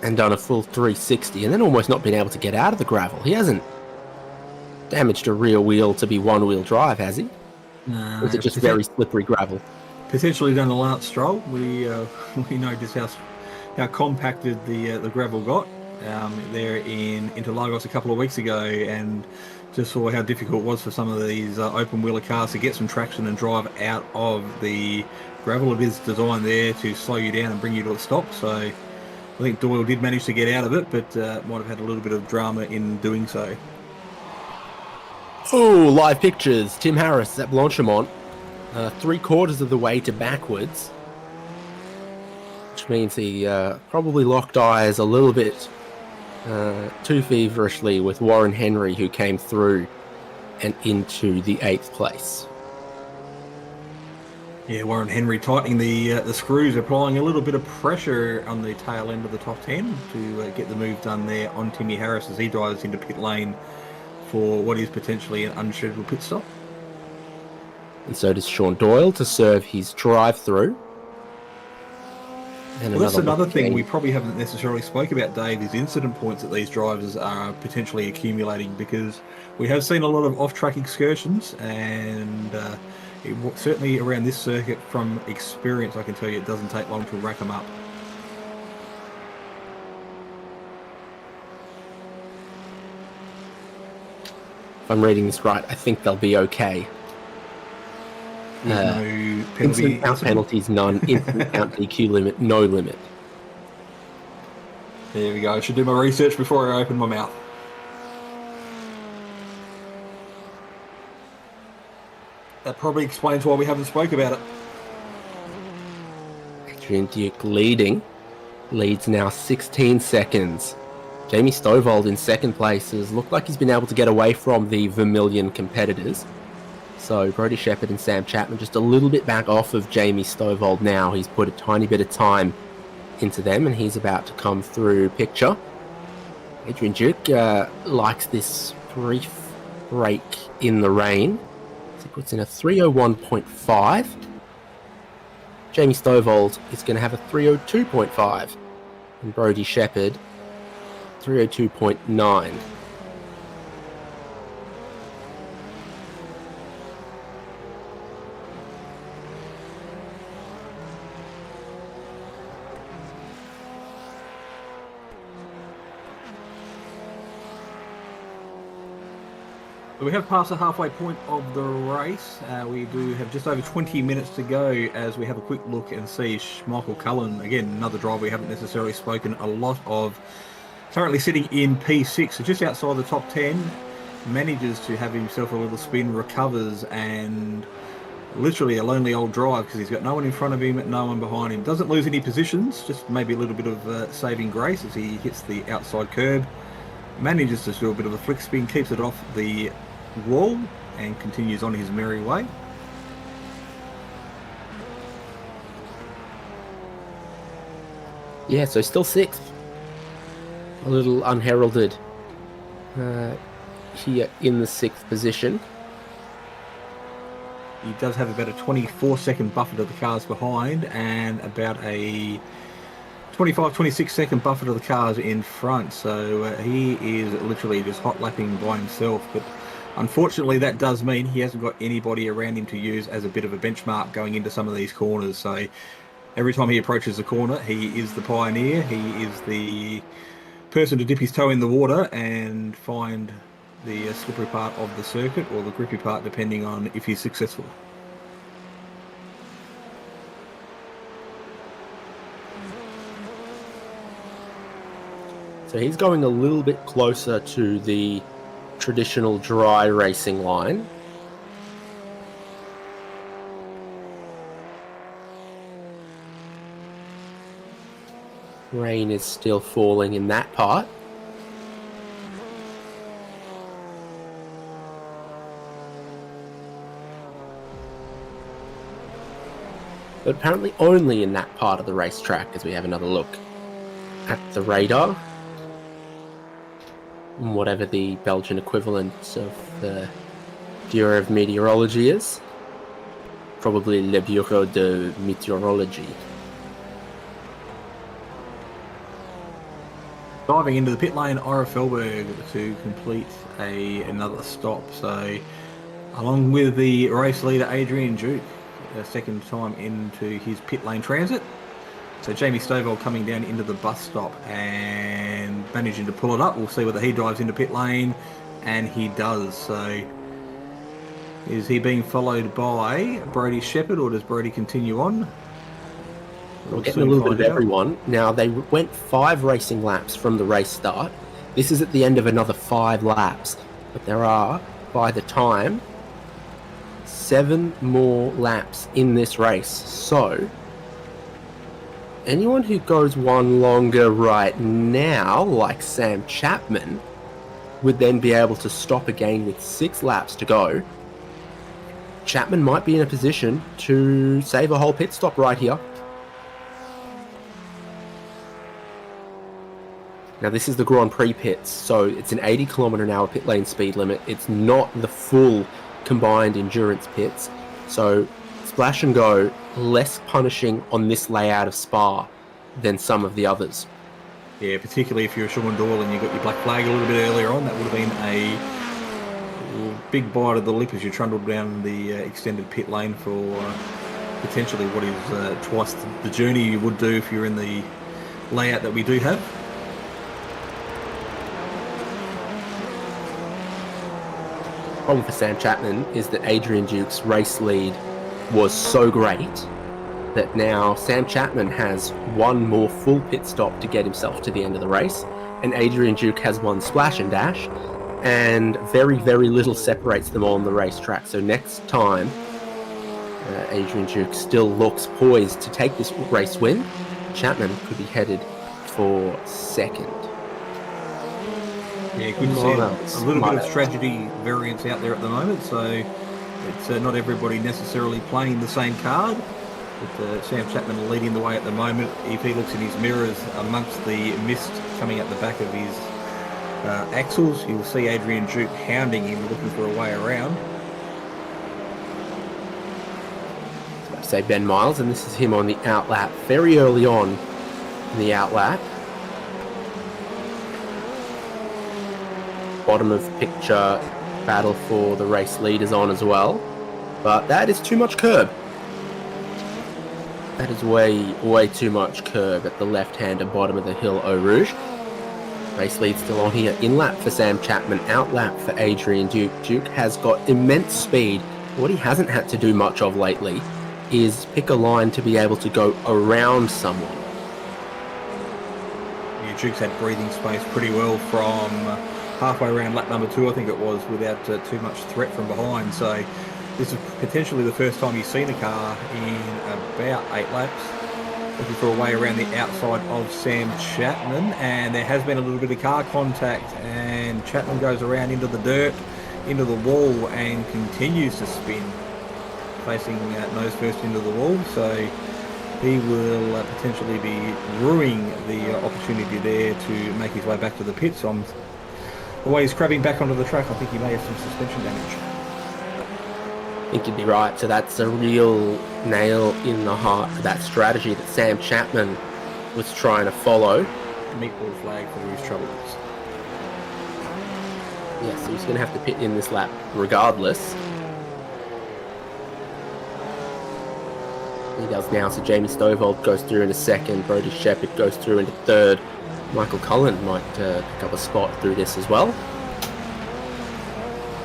and done a full 360, and then almost not been able to get out of the gravel. He hasn't damaged a rear wheel to be one-wheel drive, has he? No. Or is it just very slippery gravel? Potentially done a Lance Stroll. We know just how compacted the gravel got there in Interlagos a couple of weeks ago, and just saw how difficult it was for some of these open wheeler cars to get some traction and drive out of the gravel. It is designed there to slow you down and bring you to a stop. So I think Doyle did manage to get out of it, but might have had a little bit of drama in doing so. Oh, live pictures. Tim Harris at Blanchimont, 3/4 of the way to backwards, which means he probably locked eyes a little bit too feverishly with Warren Henry, who came through and into the 8th place. Yeah, Warren Henry tightening the screws, applying a little bit of pressure on the tail end of the top 10 to get the move done there on Timmy Harris as he drives into pit lane for what is potentially an unscheduled pit stop. And so does Sean Doyle to serve his drive-through. And Well, that's another look thing again. we probably haven't necessarily spoke about, Dave, is incident points that these drivers are potentially accumulating, because we have seen a lot of off-track excursions, and certainly around this circuit, from experience, I can tell you it doesn't take long to rack them up. If I'm reading this right, I think they'll be okay. There's no penalty. Instant count penalties, none. Instant count DQ limit, no limit. There we go. I should do my research before I open my mouth. That probably explains why we haven't spoke about it. Adrian Duke leads now 16 seconds. Jamie Stovall in second place has looked like he's been able to get away from the Vermilion competitors. So Brodie Shepherd and Sam Chapman just a little bit back off of Jamie Stovall now. He's put a tiny bit of time into them, and he's about to come through picture. Adrian Duke likes this brief break in the rain. So he puts in a 3:01.5. Jamie Stovall is going to have a 3:02.5. And Brodie Shepherd, 3:02.9. We have passed the halfway point of the race. We do have just over 20 minutes to go as we have a quick look and see Michael Cullen, again, another driver we haven't necessarily spoken a lot of, currently sitting in P6, so just outside the top 10, manages to have himself a little spin, recovers, and literally a lonely old drive because he's got no one in front of him, no one behind him. Doesn't lose any positions, just maybe a little bit of saving grace as he hits the outside curb. Manages to do a bit of a flick spin, keeps it off the wall, and continues on his merry way. Yeah, so still sixth. A little unheralded here in the sixth position. He does have about a 24-second buffer to the cars behind, and about a 26-second buffer to the cars in front. So he is literally just hot lapping by himself. But unfortunately, that does mean he hasn't got anybody around him to use as a bit of a benchmark going into some of these corners. So every time he approaches the corner, he is the pioneer. He is the person to dip his toe in the water and find the slippery part of the circuit, or the grippy part, depending on if he's successful. So he's going a little bit closer to the traditional dry racing line. Rain is still falling in that part. But apparently only in that part of the racetrack, as we have another look at the radar. Whatever the Belgian equivalent of the Bureau of Meteorology is. Probably Le Bureau de Meteorologie. Diving into the pit lane, Ira Felberg to complete another stop. So, along with the race leader Adrian Duke, a second time into his pit lane transit. So Jamie Stovall coming down into the bus stop and managing to pull it up. We'll see whether he drives into pit lane, and he does. So is he being followed by Brodie Shepherd, or does Brodie continue on? We're getting a little bit of everyone. Now, they went 5 racing laps from the race start. This is at the end of another 5 laps. But there are, by the time, 7 more laps in this race. So anyone who goes one longer right now, like Sam Chapman, would then be able to stop again with 6 laps to go. Chapman might be in a position to save a whole pit stop right here. Now, this is the Grand Prix pits, so it's an 80 km/h pit lane speed limit. It's not the full combined endurance pits. So splash and go, less punishing on this layout of Spa. than some of the others. Yeah, particularly if you're Sean Doyle and you got your black flag a little bit earlier on, that would have been a big bite of the lip as you trundled down the extended pit lane for potentially what is twice the journey you would do if you're in the layout that we do have. Problem for Sam Chapman is that Adrian Duke's race lead was so great that now Sam Chapman has one more full pit stop to get himself to the end of the race, and Adrian Duke has one splash and dash, and very, very little separates them on the racetrack. So next time, Adrian Duke still looks poised to take this race win. Chapman could be headed for second. Yeah, good to see a little bit of tragedy variance out there at the moment, so it's not everybody necessarily playing the same card. With Sam Chapman leading the way at the moment. If he looks in his mirrors amongst the mist coming out the back of his axles, you'll see Adrian Duke hounding him, looking for a way around. I was about to say Ben Miles, and this is him on the outlap, very early on in the outlap. Bottom of picture, battle for the race leaders on as well. But that is too much curb. That is way too much curb at the left-hand and bottom of the hill, Eau Rouge. Race lead still on here. In-lap for Sam Chapman, out-lap for Adrian Duke. Duke has got immense speed. What he hasn't had to do much of lately is pick a line to be able to go around someone. Yeah, Duke's had breathing space pretty well from halfway around lap number 2, I think it was, without too much threat from behind. So this is potentially the first time you've seen a car in about 8 laps. Looking for a way around the outside of Sam Chapman, and there has been a little bit of car contact, and Chapman goes around into the dirt, into the wall, and continues to spin, facing nose first into the wall. So he will potentially be ruining the opportunity there to make his way back to the pits. On the way he's crabbing back onto the track, I think he may have some suspension damage. I think you'd be right. So that's a real nail in the heart of that strategy that Sam Chapman was trying to follow. Meatball flag for his troubles. Yeah, so he's going to have to pit in this lap regardless. He does now. So Jamie Stovall goes through into second. Brody Shepherd goes through into third. Michael Cullen might pick up a spot through this as well.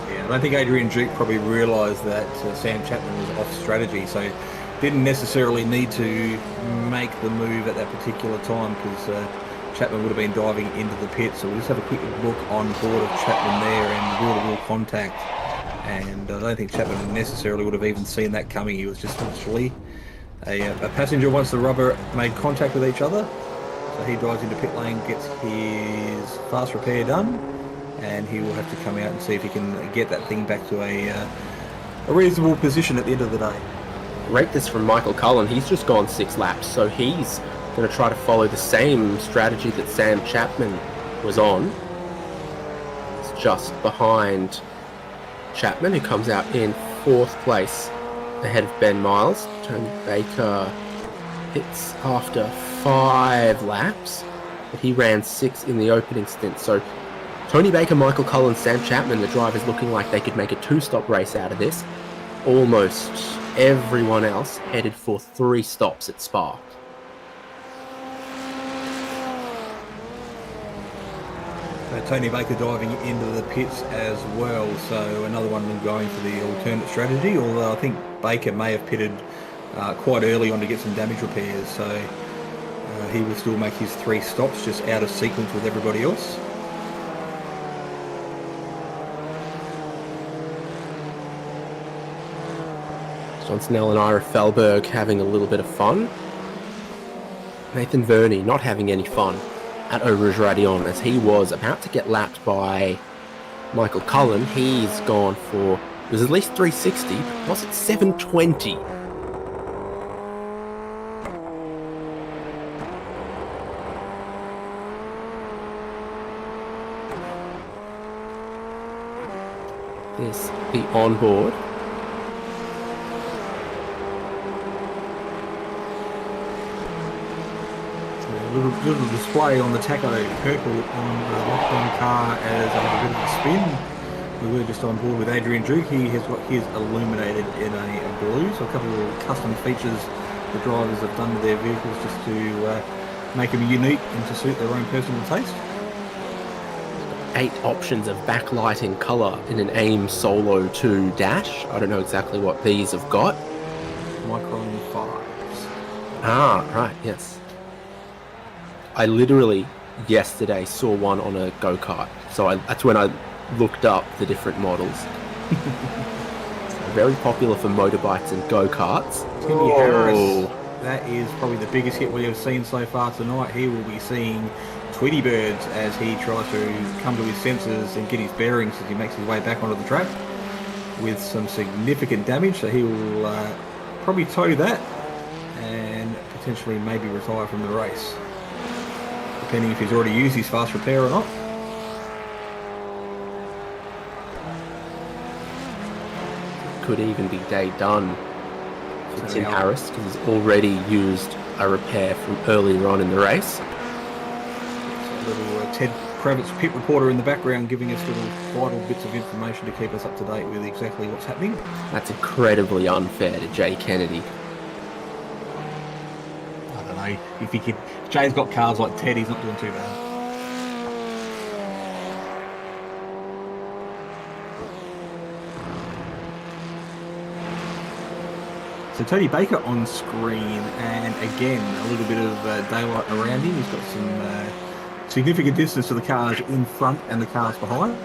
I don't think Adrian Duke probably realised that Sam Chapman was off strategy, so didn't necessarily need to make the move at that particular time, because Chapman would have been diving into the pit. So we'll just have a quick look on board of Chapman there, and wheel-to-wheel contact. And I don't think Chapman necessarily would have even seen that coming. He was just literally a passenger once the rubber made contact with each other. So he drives into pit lane, gets his fast repair done, and he will have to come out and see if he can get that thing back to a reasonable position at the end of the day. Rate this from Michael Cullen. He's just gone 6 laps, so he's going to try to follow the same strategy that Sam Chapman was on. It's just behind Chapman, who comes out in 4th place ahead of Ben Miles. Tony Baker hits after 5 laps, but he ran 6 in the opening stint. So Tony Baker, Michael Cullen, Sam Chapman, the drivers looking like they could make a 2-stop race out of this. Almost everyone else headed for 3 stops at Spa. Tony Baker diving into the pits as well, so another one of them going for the alternate strategy, although I think Baker may have pitted quite early on to get some damage repairs, so he will still make his 3 stops just out of sequence with everybody else. John Snell and Ira Felberg having a little bit of fun. Nathan Verney not having any fun at Eau Rouge Radion, as he was about to get lapped by Michael Cullen. He's gone for, it was at least 360, but was it 720? There's the onboard. little display on the taco purple on the lockdown car as a bit of a spin. We were just on board with Adrian Duke. He has got his illuminated in a blue, so a couple of custom features the drivers have done to their vehicles just to make them unique and to suit their own personal taste. 8 options of backlighting colour in an AIM Solo 2 dash. I don't know exactly what these have got. Micron 5s. Ah, right, yes. I literally yesterday saw one on a go-kart, so that's when I looked up the different models. So very popular for motorbikes and go-karts. Timmy Harris, that is probably the biggest hit we have seen so far tonight. He will be seeing Tweety Birds as he tries to come to his senses and get his bearings as he makes his way back onto the track with some significant damage. So he will probably tow that and potentially maybe retire from the race, depending if he's already used his fast repair or not. Could even be day done for Tim Harris because he's already used a repair from earlier on in the race. Little Ted Kravitz pit reporter in the background giving us little vital bits of information to keep us up to date with exactly what's happening. That's incredibly unfair to Jay Kennedy. I don't know if he could. Jay's got cars like Ted. He's not doing too bad. So Tony Baker on screen, and again a little bit of daylight around him. He's got some significant distance to the cars in front and the cars behind.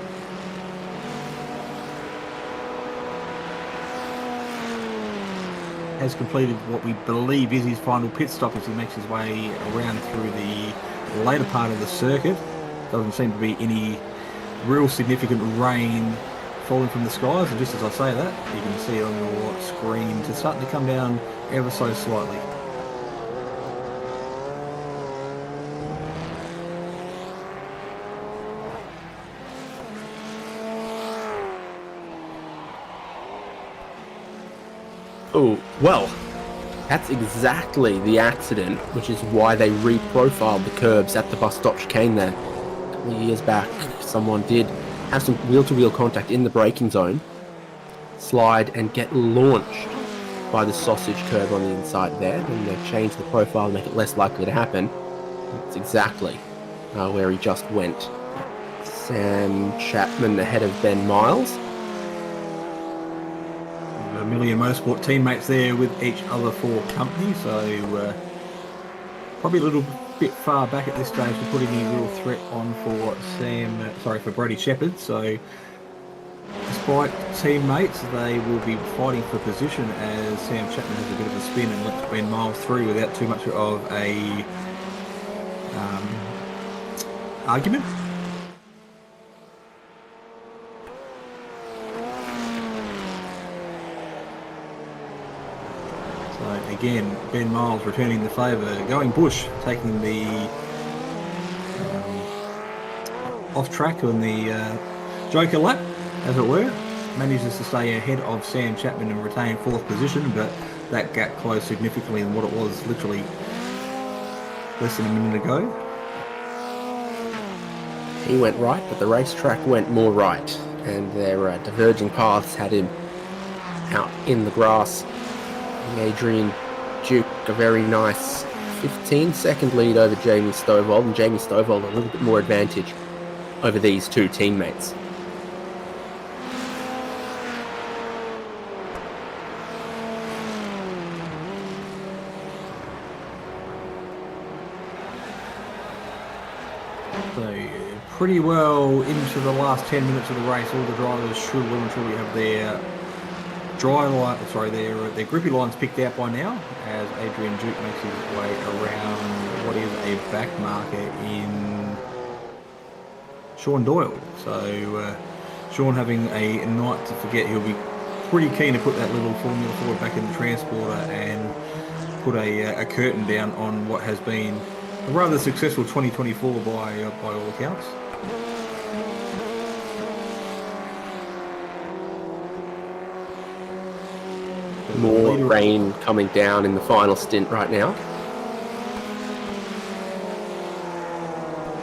Has completed what we believe is his final pit stop as he makes his way around through the later part of the circuit. Doesn't seem to be any real significant rain falling from the skies, and just as I say that, you can see it on your screen to starting to come down ever so slightly. Oh, well, that's exactly the accident, which is why they reprofiled the curbs at the bus stop chicane there. A couple of years back, someone did have some wheel-to-wheel contact in the braking zone, slide and get launched by the sausage curb on the inside there, and they changed the profile to make it less likely to happen. That's exactly where he just went. Sam Chapman ahead of Ben Miles. Million Motorsport teammates there with each other for company, so probably a little bit far back at this stage to put any real threat on for Brady Shepherd. So despite teammates, they will be fighting for position as Sam Chapman has a bit of a spin and lets Ben Miles through without too much of a argument. Again, Ben Miles returning the favour, going Bush, taking the off track on the Joker lap, as it were. Manages to stay ahead of Sam Chapman and retain 4th position, but that gap closed significantly than what it was literally less than a minute ago. He went right, but the racetrack went more right, and their diverging paths had him out in the grass. Adrian Duke, a very nice 15-second lead over Jamie Stovall, and Jamie Stovall a little bit more advantage over these two teammates. So pretty well into the last 10 minutes of the race, all the drivers should well and truly have their their grippy lines picked out by now, as Adrian Duke makes his way around what is a back marker in Sean Doyle. So Sean having a night to forget. He'll be pretty keen to put that little Formula Ford back in the transporter and put a curtain down on what has been a rather successful 2024 by all accounts. More rain coming down in the final stint right now.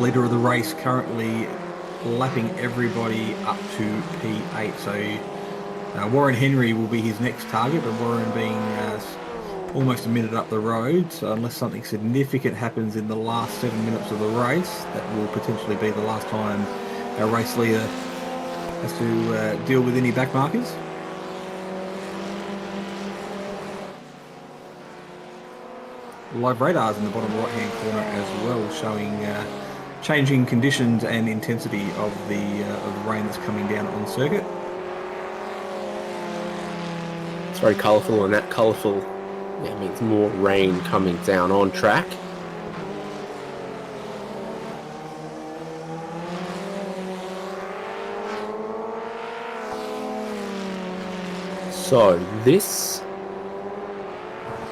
Leader of the race, currently lapping everybody up to P8. So Warren Henry will be his next target, but Warren being almost a minute up the road, so unless something significant happens in the last 7 minutes of the race, that will potentially be the last time our race leader has to deal with any back markers. Live radars in the bottom right hand corner as well, showing changing conditions and intensity of the rain that's coming down on circuit. It's very colourful, and that colourful means more rain coming down on track. So this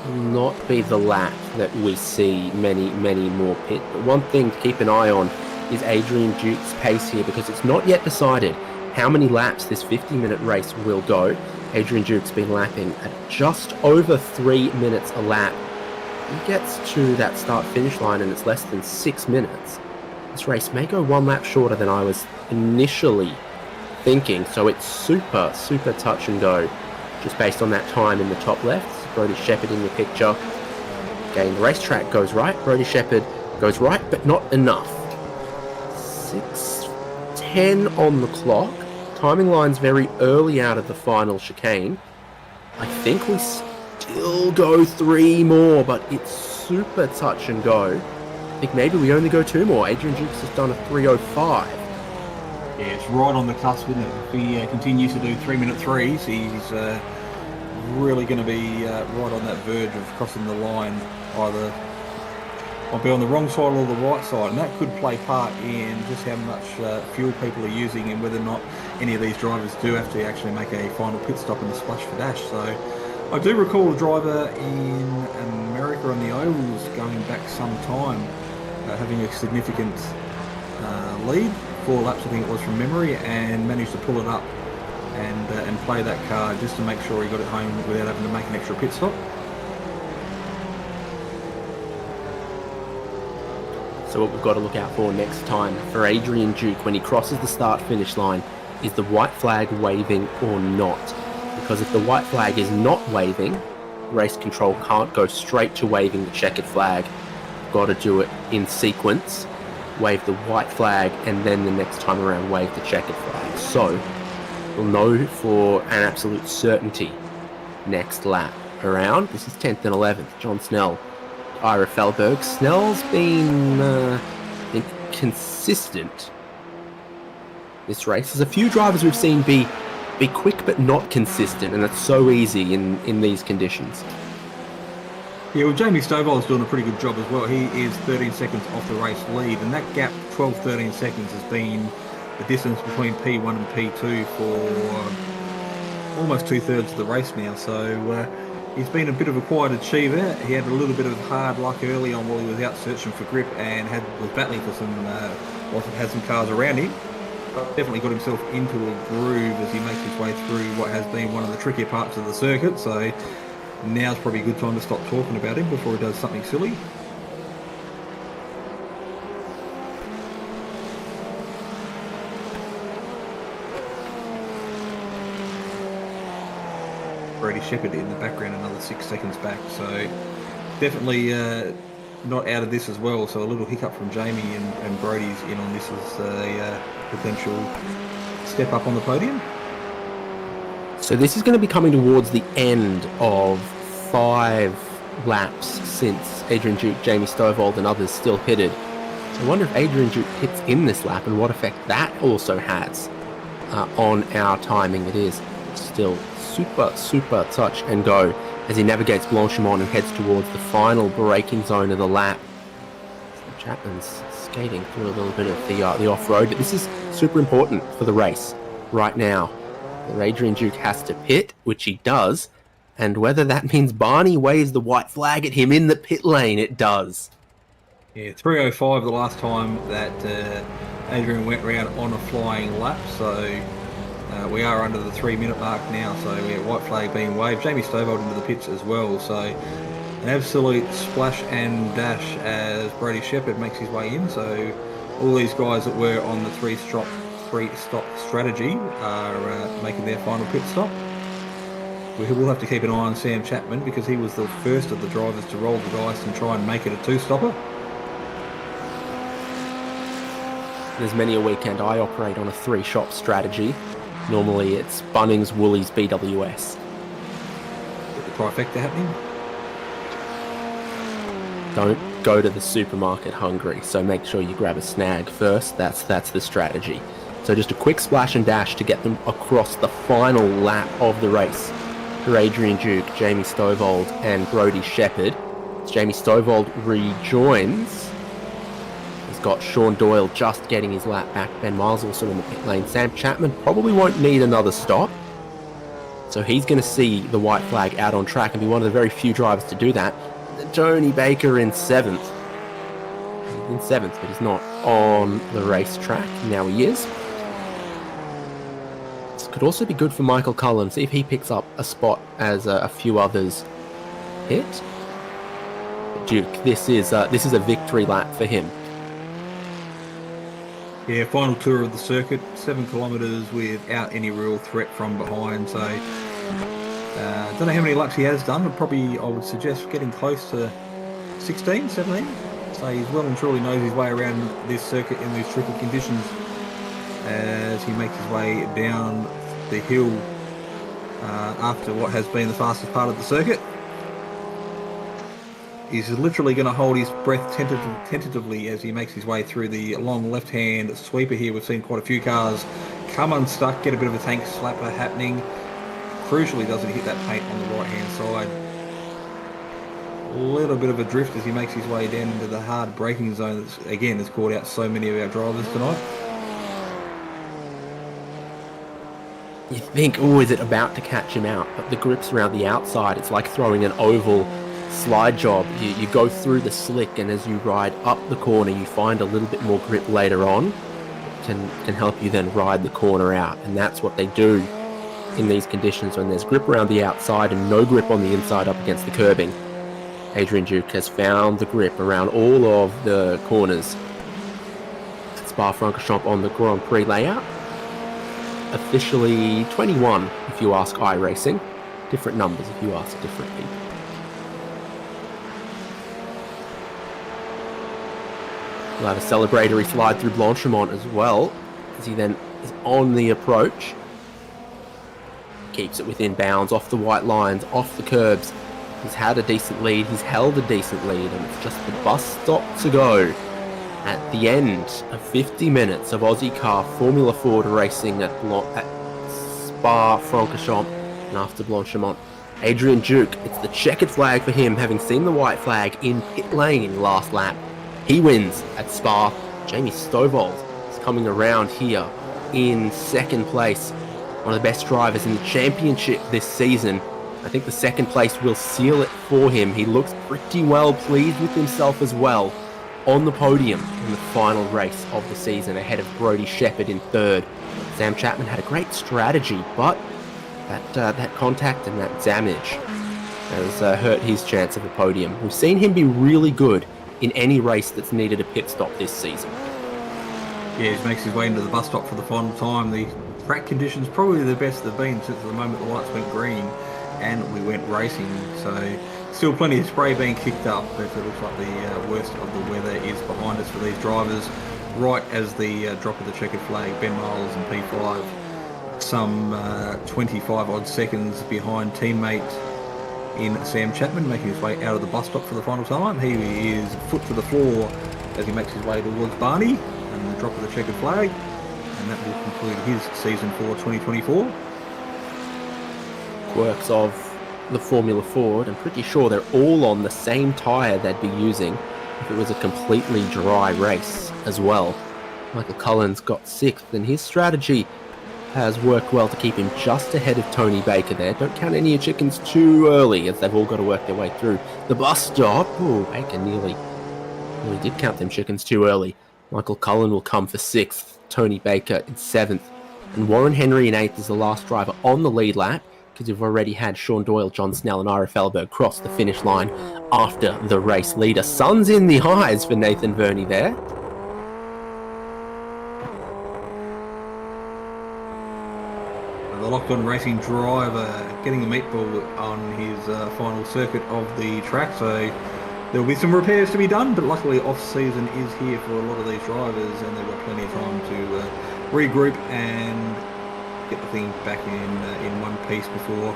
will not be the lap that we see many more pit. But one thing to keep an eye on is Adrian Duke's pace here, because it's not yet decided how many laps this 50-minute race will go. Adrian Duke's been lapping at just over 3 minutes a lap. He gets to that start-finish line and it's less than 6 minutes. This race may go one lap shorter than I was initially thinking, so it's super touch and go, just based on that time in the top left. Brody Shepherd in the picture. Again, the racetrack goes right, Brody Shepherd goes right, but not enough. 6:10 on the clock. Timing line's very early out of the final chicane. I think we still go 3 more, but it's super touch and go. I think maybe we only go 2 more. Adrian Dukes has done a 3:05. Yeah, it's right on the cusp, isn't it? If he continues to do 3-minute threes, he's really going to be right on that verge of crossing the line. Either I'll be on the wrong side or the right side, and that could play part in just how much fuel people are using and whether or not any of these drivers do have to actually make a final pit stop in the splash for dash. So I do recall a driver in America on the ovals going back some time, having a significant lead, 4 laps I think it was from memory, and managed to pull it up and play that car just to make sure he got it home without having to make an extra pit stop. So what we've got to look out for next time for Adrian Duke when he crosses the start-finish line is the white flag waving or not. Because if the white flag is not waving, race control can't go straight to waving the checkered flag. Got to do it in sequence. Wave the white flag and then the next time around wave the checkered flag. So we'll know for an absolute certainty next lap around. This is 10th and 11th. John Snell, Ira Felberg. Snell's been consistent this race. There's a few drivers we've seen be quick but not consistent, and it's so easy in these conditions. Yeah, well, Jamie Stovall's doing a pretty good job as well. He is 13 seconds off the race lead, and that gap, 12-13 seconds, has been the distance between P1 and P2 for almost 2/3 of the race now. So he's been a bit of a quiet achiever. He had a little bit of hard luck early on while he was out searching for grip and was battling for some, had some cars around him. Definitely got himself into a groove as he makes his way through what has been one of the trickier parts of the circuit. So now's probably a good time to stop talking about him before he does something silly. Brady Shepherd in the background, another 6 seconds back. So definitely not out of this as well. So a little hiccup from Jamie and Brody's in on this as a potential step up on the podium. So this is going to be coming towards the end of 5 laps since Adrian Duke, Jamie Stovall and others still pitted. So I wonder if Adrian Duke pits in this lap and what effect that also has on our timing. It is still super touch and go as he navigates Blanchimont and heads towards the final braking zone of the lap. So Chapman's skating through a little bit of the off-road, but this is super important for the race right now. Adrian Duke has to pit, which he does, and whether that means Barney waves the white flag at him in the pit lane, it does. Yeah, 3:05 the last time that Adrian went round on a flying lap, so we are under the 3-minute mark now, so we have white flag being waved. Jamie Stovall into the pits as well, so an absolute splash and dash as Brady Shepherd makes his way in, so all these guys that were on the three-stop strategy are making their final pit stop. We will have to keep an eye on Sam Chapman because he was the first of the drivers to roll the dice and try and make it a two-stopper. There's many a weekend I operate on a three-shop strategy. Normally it's Bunnings, Woolies, BWS. Get the trifecta happening. Don't go to the supermarket hungry, so make sure you grab a snag first. That's the strategy. So just a quick splash and dash to get them across the final lap of the race. For Adrian Duke, Jamie Stovold and Brodie Shepherd. As Jamie Stovold rejoins, he's got Sean Doyle just getting his lap back. Ben Miles also in the pit lane. Sam Chapman probably won't need another stop. So he's going to see the white flag out on track and be one of the very few drivers to do that. Tony Baker in 7th. He's in 7th, but he's not on the racetrack. Now he is. This could also be good for Michael Cullen. See if he picks up a spot as a few others hit. Duke, this is a victory lap for him. Yeah, final tour of the circuit, 7 kilometres without any real threat from behind. So, don't know how many laps he has done, but probably I would suggest getting close to 16, 17. So he's well and truly knows his way around this circuit in these tricky conditions as he makes his way down the hill after what has been the fastest part of the circuit. He's literally going to hold his breath tentatively as he makes his way through the long left-hand sweeper here. We've seen quite a few cars come unstuck, get a bit of a tank slapper happening. Crucially, doesn't hit that paint on the right-hand side. A little bit of a drift as he makes his way down into the hard braking zone that, again, has caught out so many of our drivers tonight. You think, oh, is it about to catch him out? But the grip's around the outside. It's like throwing an oval slide job. You go through the slick, and as you ride up the corner, you find a little bit more grip later on. Can help you then ride the corner out, and that's what they do in these conditions when there's grip around the outside and no grip on the inside up against the curbing. Adrian Duke has found the grip around all of the corners. Spa-Francorchamps on the Grand Prix layout. Officially 21 if you ask iRacing. Different numbers if you ask different people. We'll have a celebratory slide through Blanchimont as well, as he then is on the approach. Keeps it within bounds, off the white lines, off the curbs. He's had a decent lead, he's held a decent lead, and it's just the bus stop to go at the end of 50 minutes of Ozicar Formula Ford racing at Spa-Francorchamps and after Blanchimont. Adrian Duke, it's the checkered flag for him, having seen the white flag in pit lane last lap. He wins at Spa. Jamie Stovold is coming around here in 2nd place. One of the best drivers in the championship this season. I think the 2nd place will seal it for him. He looks pretty well pleased with himself as well on the podium in the final race of the season ahead of Brodie Shepherd in 3rd. Sam Chapman had a great strategy, but that contact and that damage has hurt his chance of a podium. We've seen him be really good in any race that's needed a pit stop this season. Yeah, he makes his way into the bus stop for the final time. The track conditions probably the best they've been since the moment the lights went green and we went racing. So still plenty of spray being kicked up, but it looks like the worst of the weather is behind us for these drivers. Right as the drop of the checkered flag, Ben Miles and P5, some 25 odd seconds behind teammate in Sam Chapman, making his way out of the bus stop for the final time. He is foot to the floor as he makes his way towards Barney and the drop of the checkered flag, and that will conclude his season for 2024. Quirks of the Formula Ford, I'm pretty sure they're all on the same tyre they'd be using if it was a completely dry race as well. Michael Cullen's got 6th, and his strategy has worked well to keep him just ahead of Tony Baker there. Don't count any of your chickens too early, as they've all got to work their way through the bus stop. Oh, Baker nearly did count them chickens too early. Michael Cullen will come for 6th, Tony Baker in 7th, and Warren Henry in 8th is the last driver on the lead lap, because you've already had Sean Doyle, John Snell and Ira Felberg cross the finish line after the race leader. Sun's in the eyes for Nathan Verney there. the Locked On Racing driver getting a meatball on his final circuit of the track. So there'll be some repairs to be done, but luckily off-season is here for a lot of these drivers, and they've got plenty of time to regroup and get the thing back in one piece before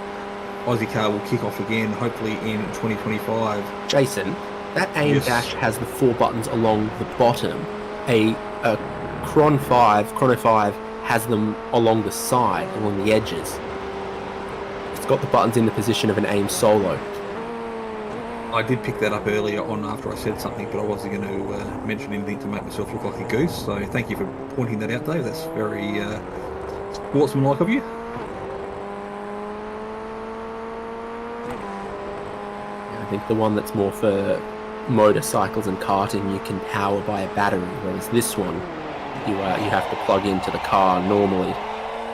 Ozicar will kick off again, hopefully in 2025. Jason, that aim dash has the 4 buttons along the bottom. A Chrono 5 has them along the side, along the edges. It's got the buttons in the position of an aim solo. I did pick that up earlier on after I said something, but I wasn't going to mention anything to make myself look like a goose. So thank you for pointing that out, Dave. That's very sportsmanlike of you. I think the one that's more for motorcycles and karting you can power by a battery, whereas this one you have to plug into the car normally,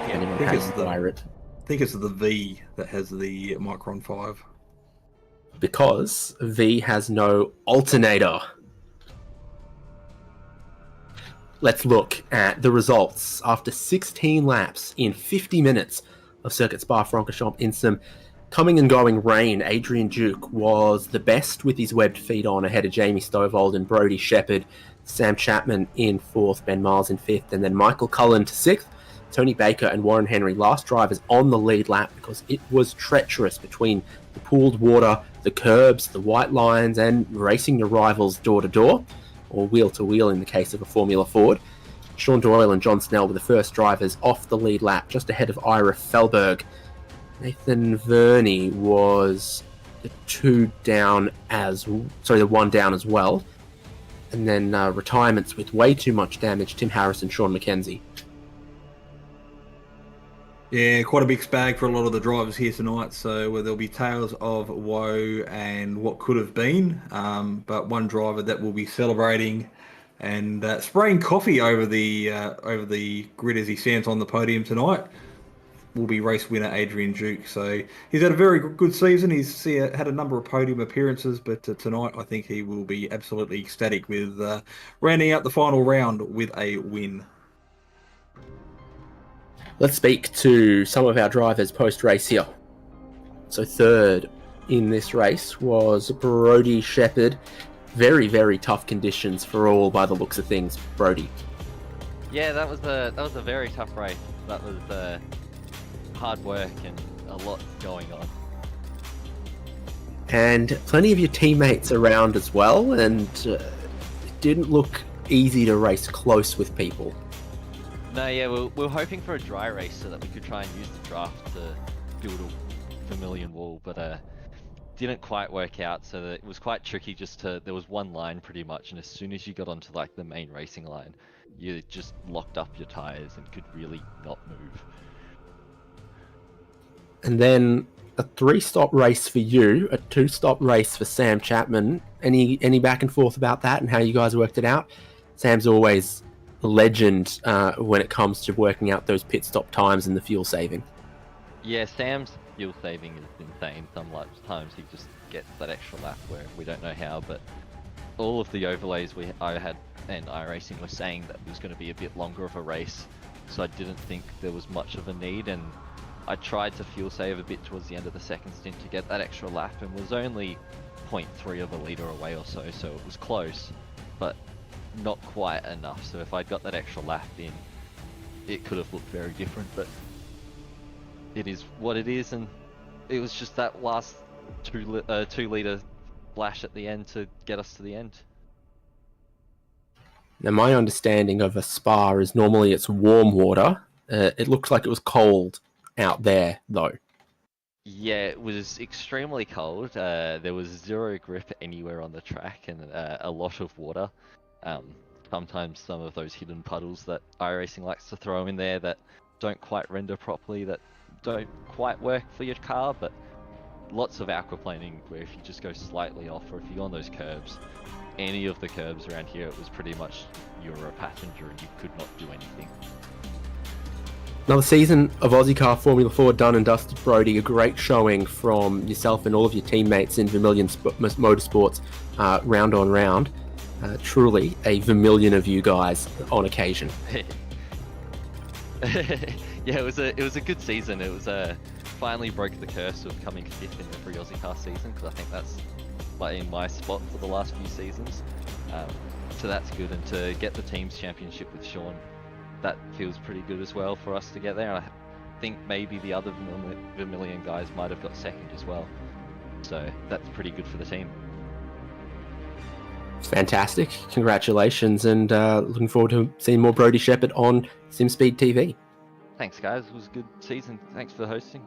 depending on how you wire it. I think it's the V that has the Micron 5. Because V has no alternator. Let's look at the results. After 16 laps in 50 minutes of Circuit Spa-Francorchamps in some coming and going rain, Adrian Duke was the best with his webbed feet on, ahead of Jamie Stovald and Brodie Shepherd, Sam Chapman in 4th, Ben Miles in 5th, and then Michael Cullen to 6th. Tony Baker and Warren Henry, last drivers on the lead lap, because it was treacherous between the pooled water, the curbs, the white lines, and racing the rivals door to door, or wheel to wheel in the case of a Formula Ford. Sean Doyle and John Snell were the first drivers off the lead lap, just ahead of Ira Felberg. Nathan Verney was the 1 down as well. And then retirements with way too much damage, Tim Harris and Sean McKenzie. Yeah, quite a mixed bag for a lot of the drivers here tonight. So there'll be tales of woe and what could have been. But one driver that will be celebrating and spraying coffee over the grid as he stands on the podium tonight will be race winner Adrian Duke. So he's had a very good season. He's had a number of podium appearances, but tonight I think he will be absolutely ecstatic with rounding out the final round with a win. Let's speak to some of our drivers post-race here. So 3rd in this race was Brodie Shepherd. Very, very tough conditions for all by the looks of things, Brodie. Yeah, that was a very tough race. That was hard work and a lot going on. And plenty of your teammates around as well, and it didn't look easy to race close with people. No, yeah, we were hoping for a dry race so that we could try and use the draft to build a Vermilion wall, but didn't quite work out, so that it was quite tricky. There was one line pretty much, and as soon as you got onto like the main racing line, you just locked up your tires and could really not move. And then a 3-stop race for you, a 2-stop race for Sam Chapman. Any back and forth about that and how you guys worked it out? Sam's always a legend when it comes to working out those pit stop times and the fuel saving. Yeah, Sam's fuel saving is insane. Sometimes he just gets that extra lap where we don't know how, but all of the overlays I had and iRacing were saying that it was going to be a bit longer of a race, so I didn't think there was much of a need, and I tried to fuel save a bit towards the end of the second stint to get that extra lap, and was only 0.3 of a litre away or so, so it was close, but not quite enough. So if I'd got that extra lap in, it could have looked very different, but it is what it is, and it was just that last 2 litre splash at the end to get us to the end. Now, my understanding of a spa is normally it's warm water. It looks like it was cold out there, though. Yeah, it was extremely cold. There was zero grip anywhere on the track, and a lot of water. Sometimes some of those hidden puddles that iRacing likes to throw in there that don't quite render properly, that don't quite work for your car, but lots of aquaplaning where if you just go slightly off, or if you go on those curbs, any of the curbs around here, it was pretty much you were a passenger and you could not do anything. Another season of Ozicar Formula Ford done and dusted, Brodie. A great showing from yourself and all of your teammates in Vermilion Motorsports, round on round. Truly a Vermilion of you guys on occasion. Yeah, it was a good season. It was finally broke the curse of coming fifth in every Aussie car season, because I think that's like in my spot for the last few seasons. So that's good, and to get the teams championship with Sean, that feels pretty good as well for us to get there. I think maybe the other Vermilion guys might have got second as well, so that's pretty good for the team. Fantastic. Congratulations, and looking forward to seeing more Brody Shepherd on Simspeed TV. Thanks, guys. It was a good season. Thanks for hosting.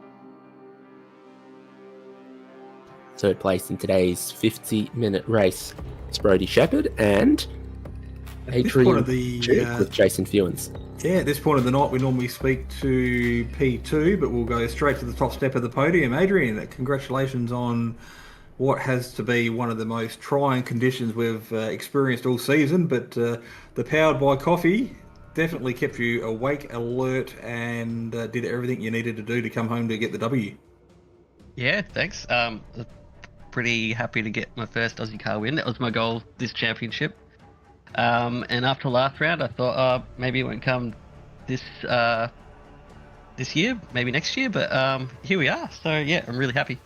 Third place in today's 50-minute race is Brody Shepherd and Adrian Duke with Jason Fewens. Yeah, at this point of the night, we normally speak to P2, but we'll go straight to the top step of the podium. Adrian, congratulations on what has to be one of the most trying conditions we've experienced all season, but the Powered by Coffee definitely kept you awake, alert, and did everything you needed to do to come home to get the W. Yeah, thanks. Pretty happy to get my first Aussie car win. That was my goal this championship. And after last round, I thought maybe it won't come this year, maybe next year, but here we are. So yeah, I'm really happy.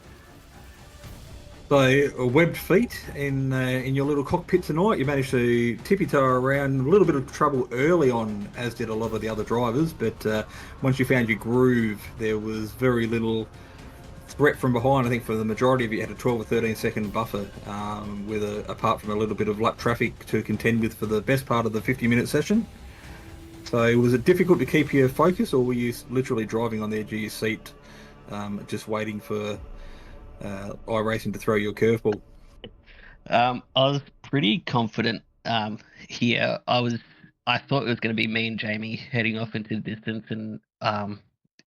So webbed feet in your little cockpit tonight. You managed to tippy-toe around, a little bit of trouble early on, as did a lot of the other drivers. But once you found your groove, there was very little threat from behind. I think for the majority of you, had a 12 or 13 second buffer, apart from a little bit of luck traffic to contend with for the best part of the 50-minute session. So was it difficult to keep your focus, or were you literally driving on the edge of your seat, just waiting for iRacing to throw you a curveball? I was pretty confident here. I thought it was going to be me and Jamie heading off into the distance, and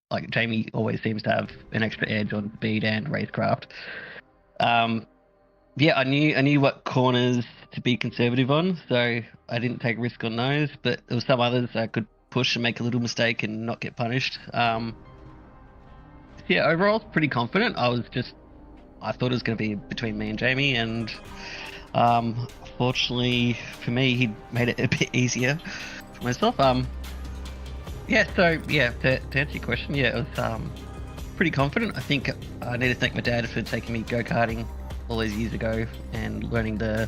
like Jamie always seems to have an extra edge on speed and racecraft. Yeah, I knew what corners to be conservative on, so I didn't take a risk on those. But there were some others I could push and make a little mistake and not get punished. Yeah, overall, I was pretty confident. I thought it was going to be between me and Jamie, and fortunately for me, he made it a bit easier for myself. Yeah, so yeah, to answer your question, yeah, it was pretty confident. I think I need to thank my dad for taking me go-karting all those years ago and learning the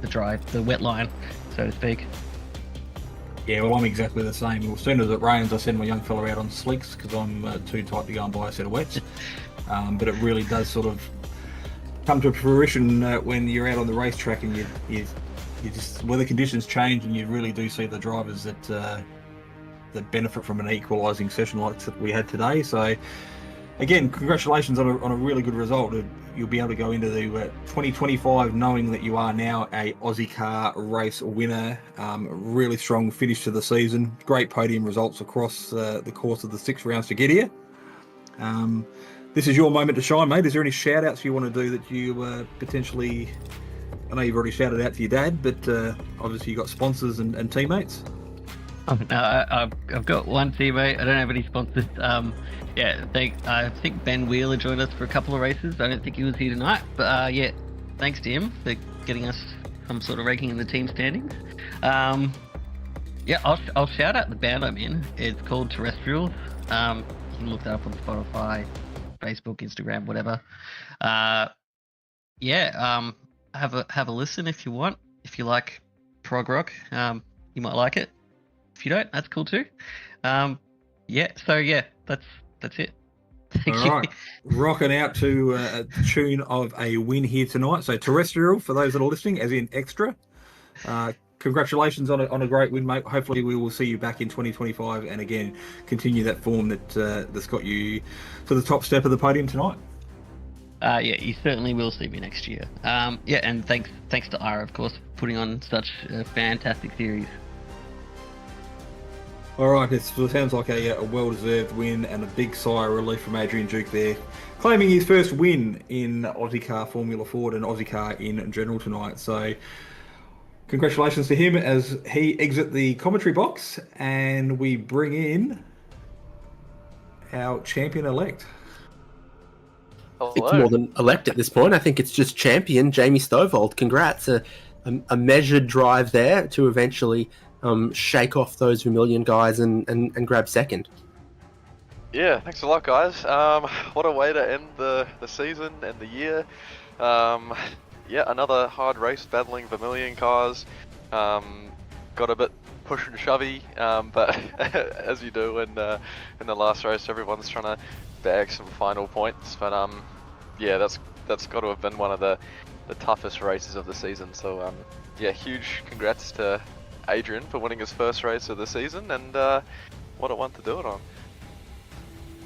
drive, the wet line, so to speak. Yeah, well, I'm exactly the same. Well, as soon as it rains, I send my young fella out on slicks because I'm too tight to go and buy a set of wets. But it really does sort of come to fruition when you're out on the racetrack and you just, weather conditions change, and you really do see the drivers that benefit from an equalising session like we had today. So again, congratulations on a really good result. You'll be able to go into the 2025 knowing that you are now a Aussie car race winner. Really strong finish to the season. Great podium results across the course of the 6 rounds to get here. This is your moment to shine, mate. Is there any shout outs you want to do that you potentially, I know you've already shouted out to your dad, but obviously you've got sponsors and teammates? Oh, no, I've got one teammate. I don't have any sponsors. Yeah, I think Ben Wheeler joined us for a couple of races. I don't think he was here tonight, but yeah, thanks to him for getting us some sort of ranking in the team standings. Yeah, I'll shout out the band I'm in. It's called Terrestrials. You can look that up on Spotify, Facebook, Instagram, whatever. Yeah, have a listen if you want. If you like prog rock, you might like it. If you don't, that's cool too. Yeah, so yeah, that's it. Thank you. Right, rocking out to a tune of a win here tonight. So Terrestrial, for those that are listening, as in extra. Congratulations on a great win, mate. Hopefully we will see you back in 2025 and again continue that form that's got you to the top step of the podium tonight. Yeah, you certainly will see me next year. Yeah, and thanks to Ira, of course, for putting on such a fantastic series. All right, it sounds like a well-deserved win and a big sigh of relief from Adrian Duke there, claiming his first win in Ozicar Formula Ford and Ozicar in general tonight. So congratulations to him as he exits the commentary box, and we bring in our champion-elect. It's more than elect at this point. I think it's just champion Jamie Stovall. Congrats, a measured drive there to eventually shake off those Vermilion guys and grab second. Yeah, thanks a lot, guys. What a way to end the season and the year. Yeah, another hard race battling Vermilion cars. Got a bit push and shovey, but as you do in the last race, everyone's trying to bag some final points. But yeah, that's got to have been one of the toughest races of the season. So yeah, huge congrats to Adrian for winning his first race of the season, and what a one to do it on.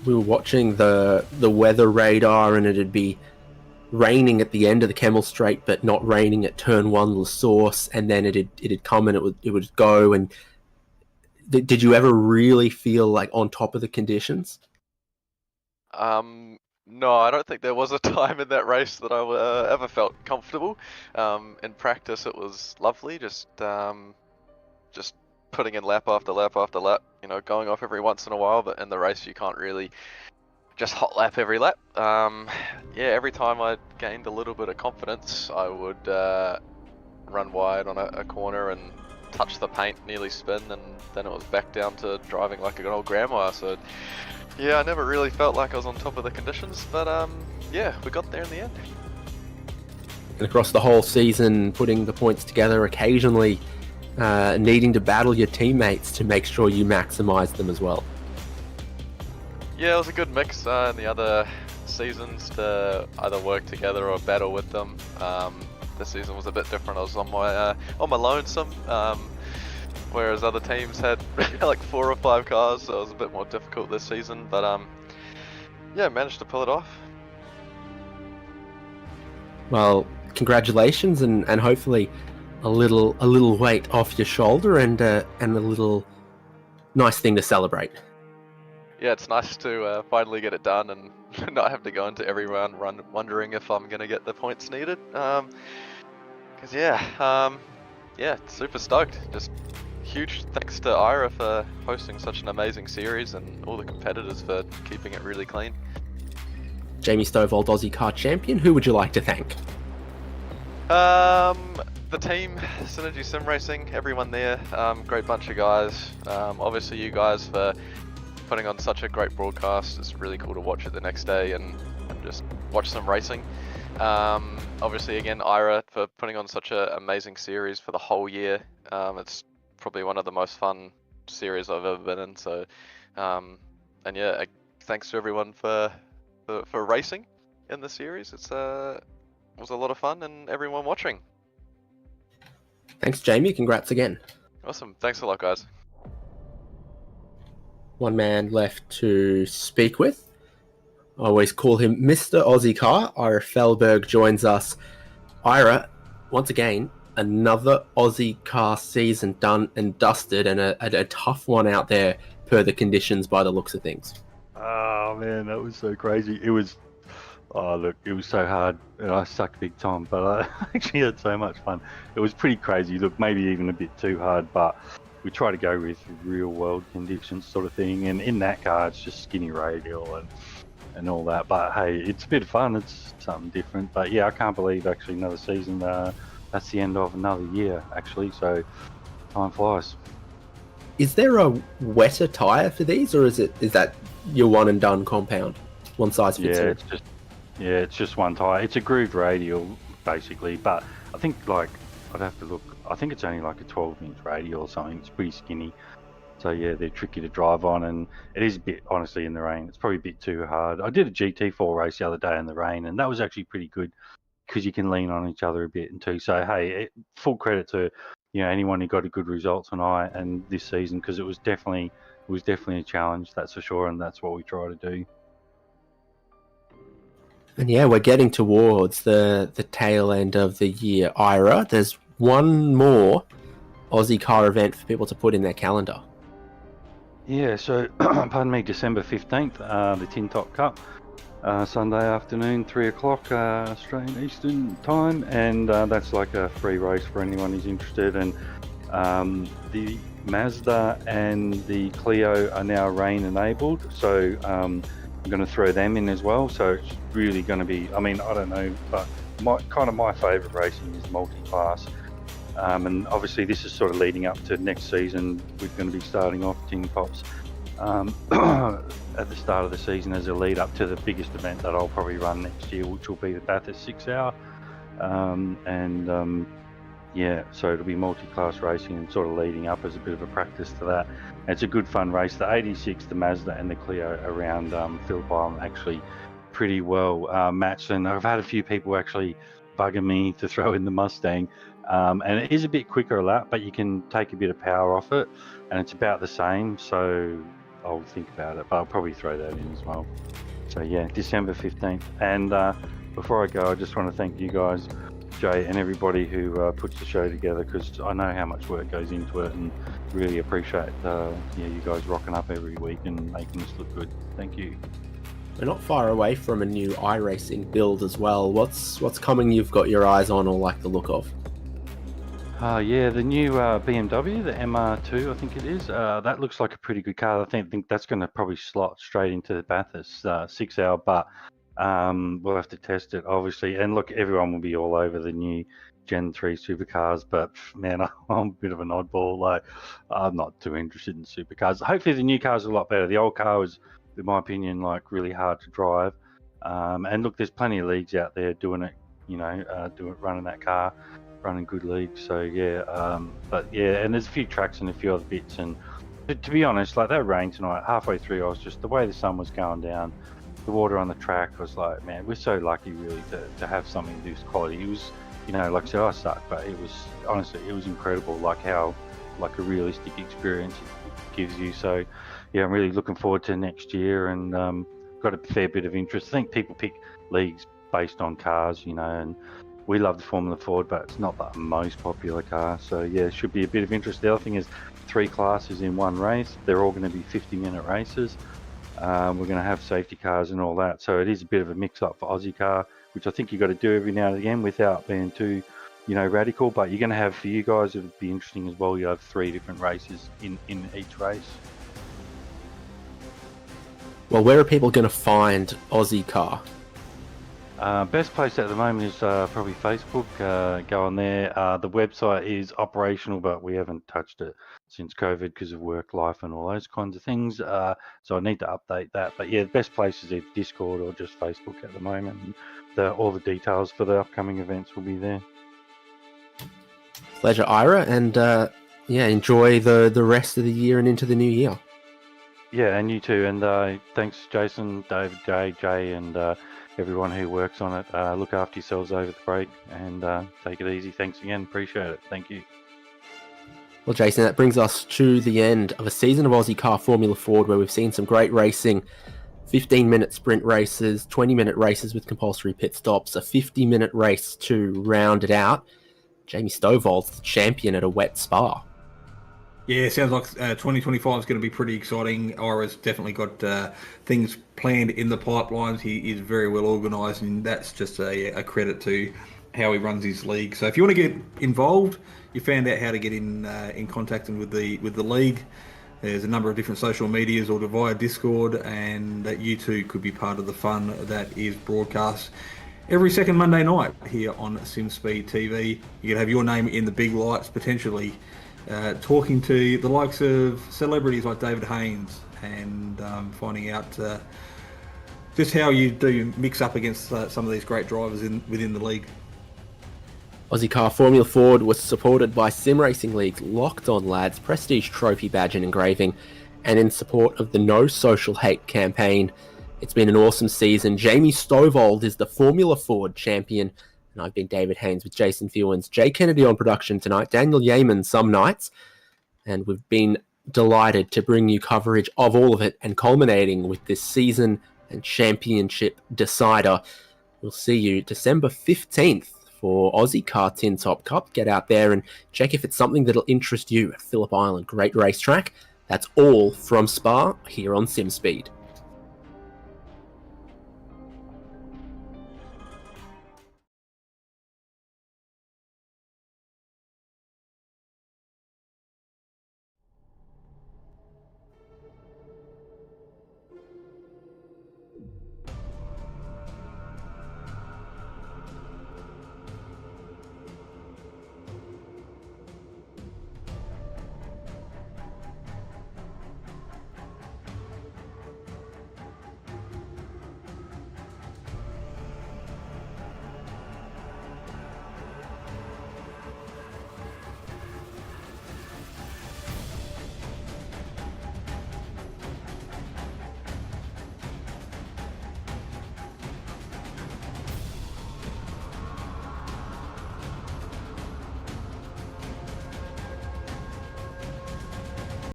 We were watching the weather radar, and it'd be raining at the end of the Kemmel Straight, but not raining at turn 1 La Source, and then it'd come and it would go. And did you ever really feel like on top of the conditions? No, I don't think there was a time in that race that I ever felt comfortable. In practice, it was lovely, just putting in lap after lap after lap, you know, going off every once in a while, but in the race you can't really just hot lap every lap. Yeah, every time I gained a little bit of confidence, I would run wide on a corner and touch the paint, nearly spin, and then it was back down to driving like a good old grandma. So yeah, I never really felt like I was on top of the conditions, but yeah, we got there in the end. And across the whole season, putting the points together, occasionally needing to battle your teammates to make sure you maximize them as well. Yeah, it was a good mix in the other seasons to either work together or battle with them. This season was a bit different. I was on my lonesome, whereas other teams had like 4 or 5 cars, so it was a bit more difficult this season. But yeah, managed to pull it off. Well, congratulations, and hopefully a little weight off your shoulder, and a little nice thing to celebrate. Yeah, it's nice to finally get it done and not have to go into every round wondering if I'm gonna get the points needed. Cause yeah, super stoked. Just huge thanks to Ira for hosting such an amazing series, and all the competitors for keeping it really clean. Jamie Stovall, Aussie Car Champion, who would you like to thank? The team, Synergy Sim Racing, everyone there, great bunch of guys. Obviously you guys for putting on such a great broadcast. It's really cool to watch it the next day and just watch some racing. Obviously again, Ira for putting on such an amazing series for the whole year. It's probably one of the most fun series I've ever been in. So, and yeah, thanks to everyone for racing in the series. It was a lot of fun, and everyone watching. Thanks, Jamie. Congrats again. Awesome. Thanks a lot, guys. One man left to speak with. I always call him Mr. Aussie Car. Ira Fellberg joins us. Ira, once again, another Aussie Car season done and dusted, and a tough one out there per the conditions by the looks of things. Oh man, that was so crazy. It was, oh look, it was so hard, and I sucked big time, but I actually had so much fun. It was pretty crazy. Look, maybe even a bit too hard, but we try to go with real world conditions sort of thing, and in that car it's just skinny radial and all that. But hey, it's a bit of fun. It's something different. But yeah, I can't believe actually another season. That's the end of another year actually. So time flies. Is there a wetter tyre for these, or is that your one and done compound, one size fits all? It's just one tyre. It's a grooved radial basically, but I think like I'd have to look. I think it's only like a 12-inch radial or something. It's pretty skinny. So yeah, they're tricky to drive on, and it is a bit, honestly, in the rain. It's probably a bit too hard. I did a GT4 race the other day in the rain, and that was actually pretty good because you can lean on each other a bit and too. So hey, full credit to anyone who got a good result tonight and this season, because it was definitely a challenge, that's for sure, and that's what we try to do. And yeah, we're getting towards the tail end of the year. Ira, there's one more Aussie car event for people to put in their calendar. Yeah, so pardon me, December 15th, the Tin Top Cup, Sunday afternoon, 3 o'clock Australian Eastern Time, and that's like a free race for anyone who's interested. And the Mazda and the Clio are now rain enabled, so I'm going to throw them in as well. So it's really going to be, I mean, I don't know, but my favourite racing is multi-class. And obviously this is sort of leading up to next season. We're going to be starting off Tin Pops. at the start of the season as a lead up to the biggest event that I'll probably run next year, which will be the Bathurst 6 Hour. Yeah, so it'll be multi-class racing and sort of leading up as a bit of a practice to that. And it's a good fun race. The 86, the Mazda and the Clio around Phillip Island actually pretty well matched, and I've had a few people actually bugging me to throw in the Mustang, and it is a bit quicker a lap, but you can take a bit of power off it, and it's about the same, so I'll think about it, but I'll probably throw that in as well. So yeah, December 15th. And before I go, I just want to thank you guys, Jay, and everybody who puts the show together, because I know how much work goes into it, and really appreciate you guys rocking up every week and making us look good. Thank you. We're not far away from a new iRacing build as well. What's coming you've got your eyes on or like the look of? Yeah, the new BMW, the MR2, I think it is. That looks like a pretty good car. I think that's going to probably slot straight into the Bathurst 6 Hour, but we'll have to test it, obviously. And look, everyone will be all over the new Gen 3 supercars, but man, I'm a bit of an oddball. Like, I'm not too interested in supercars. Hopefully the new car's a lot better. The old car was, in my opinion, like really hard to drive. And look, there's plenty of leagues out there doing it, running that car, running good leagues. So yeah, but yeah, and there's a few tracks and a few other bits. And to be honest, like that rain tonight, halfway through, I was just, the way the sun was going down, the water on the track, was like, man, we're so lucky really to have something this quality. It was, like I said, I suck, but it was, honestly, it was incredible, like how, like a realistic experience it gives you. So yeah, I'm really looking forward to next year, and got a fair bit of interest. I think people pick leagues based on cars, and we love the Formula Ford, but it's not the most popular car. So yeah, it should be a bit of interest. The other thing is 3 classes in one race. They're all going to be 50-minute races. We're going to have safety cars and all that. So it is a bit of a mix-up for Ozicar, which I think you've got to do every now and again without being too, radical. But you're going to have, for you guys, it would be interesting as well. You have 3 different races in each race. Well, where are people going to find Ozicar? Best place at the moment is probably Facebook. Go on there. The website is operational, but we haven't touched it since COVID because of work life and all those kinds of things. So I need to update that. But yeah, the best place is either Discord or just Facebook at the moment. And all the details for the upcoming events will be there. Pleasure, Ira, and enjoy the rest of the year and into the new year. Yeah, and you too. And thanks, Jason, David, Jay, and everyone who works on it. Look after yourselves over the break and take it easy. Thanks again. Appreciate it. Thank you. Well, Jason, that brings us to the end of a season of Ozicar Formula Ford, where we've seen some great racing, 15-minute sprint races, 20-minute races with compulsory pit stops, a 50-minute race to round it out. Jamie Stovall's the champion at a wet Spa. Yeah, sounds like 2025 is going to be pretty exciting. Ira's definitely got things planned in the pipelines. He is very well organised, and that's just a credit to how he runs his league. So if you want to get involved, you found out how to get in contact with the league. There's a number of different social medias or via Discord, and that you too could be part of the fun that is broadcast every second Monday night here on Simspeed TV. You can have your name in the big lights, potentially talking to the likes of celebrities like David Haynes, and finding out just how you do mix up against some of these great drivers within the league. Ozicar Formula Ford was supported by Sim Racing League's Locked On Lads Prestige Trophy Badge and Engraving, and in support of the No Social Hate campaign. It's been an awesome season. Jamie Stovall is the Formula Ford champion, and I've been David Haynes with Jason Fewens, Jay Kennedy on production tonight, Daniel Yeaman some nights, and we've been delighted to bring you coverage of all of it, and culminating with this season and championship decider. We'll see you December 15th for Ozicar Tin Top Cup. Get out there and check if it's something that'll interest you at Phillip Island. Great racetrack. That's all from Spa here on SimSpeed.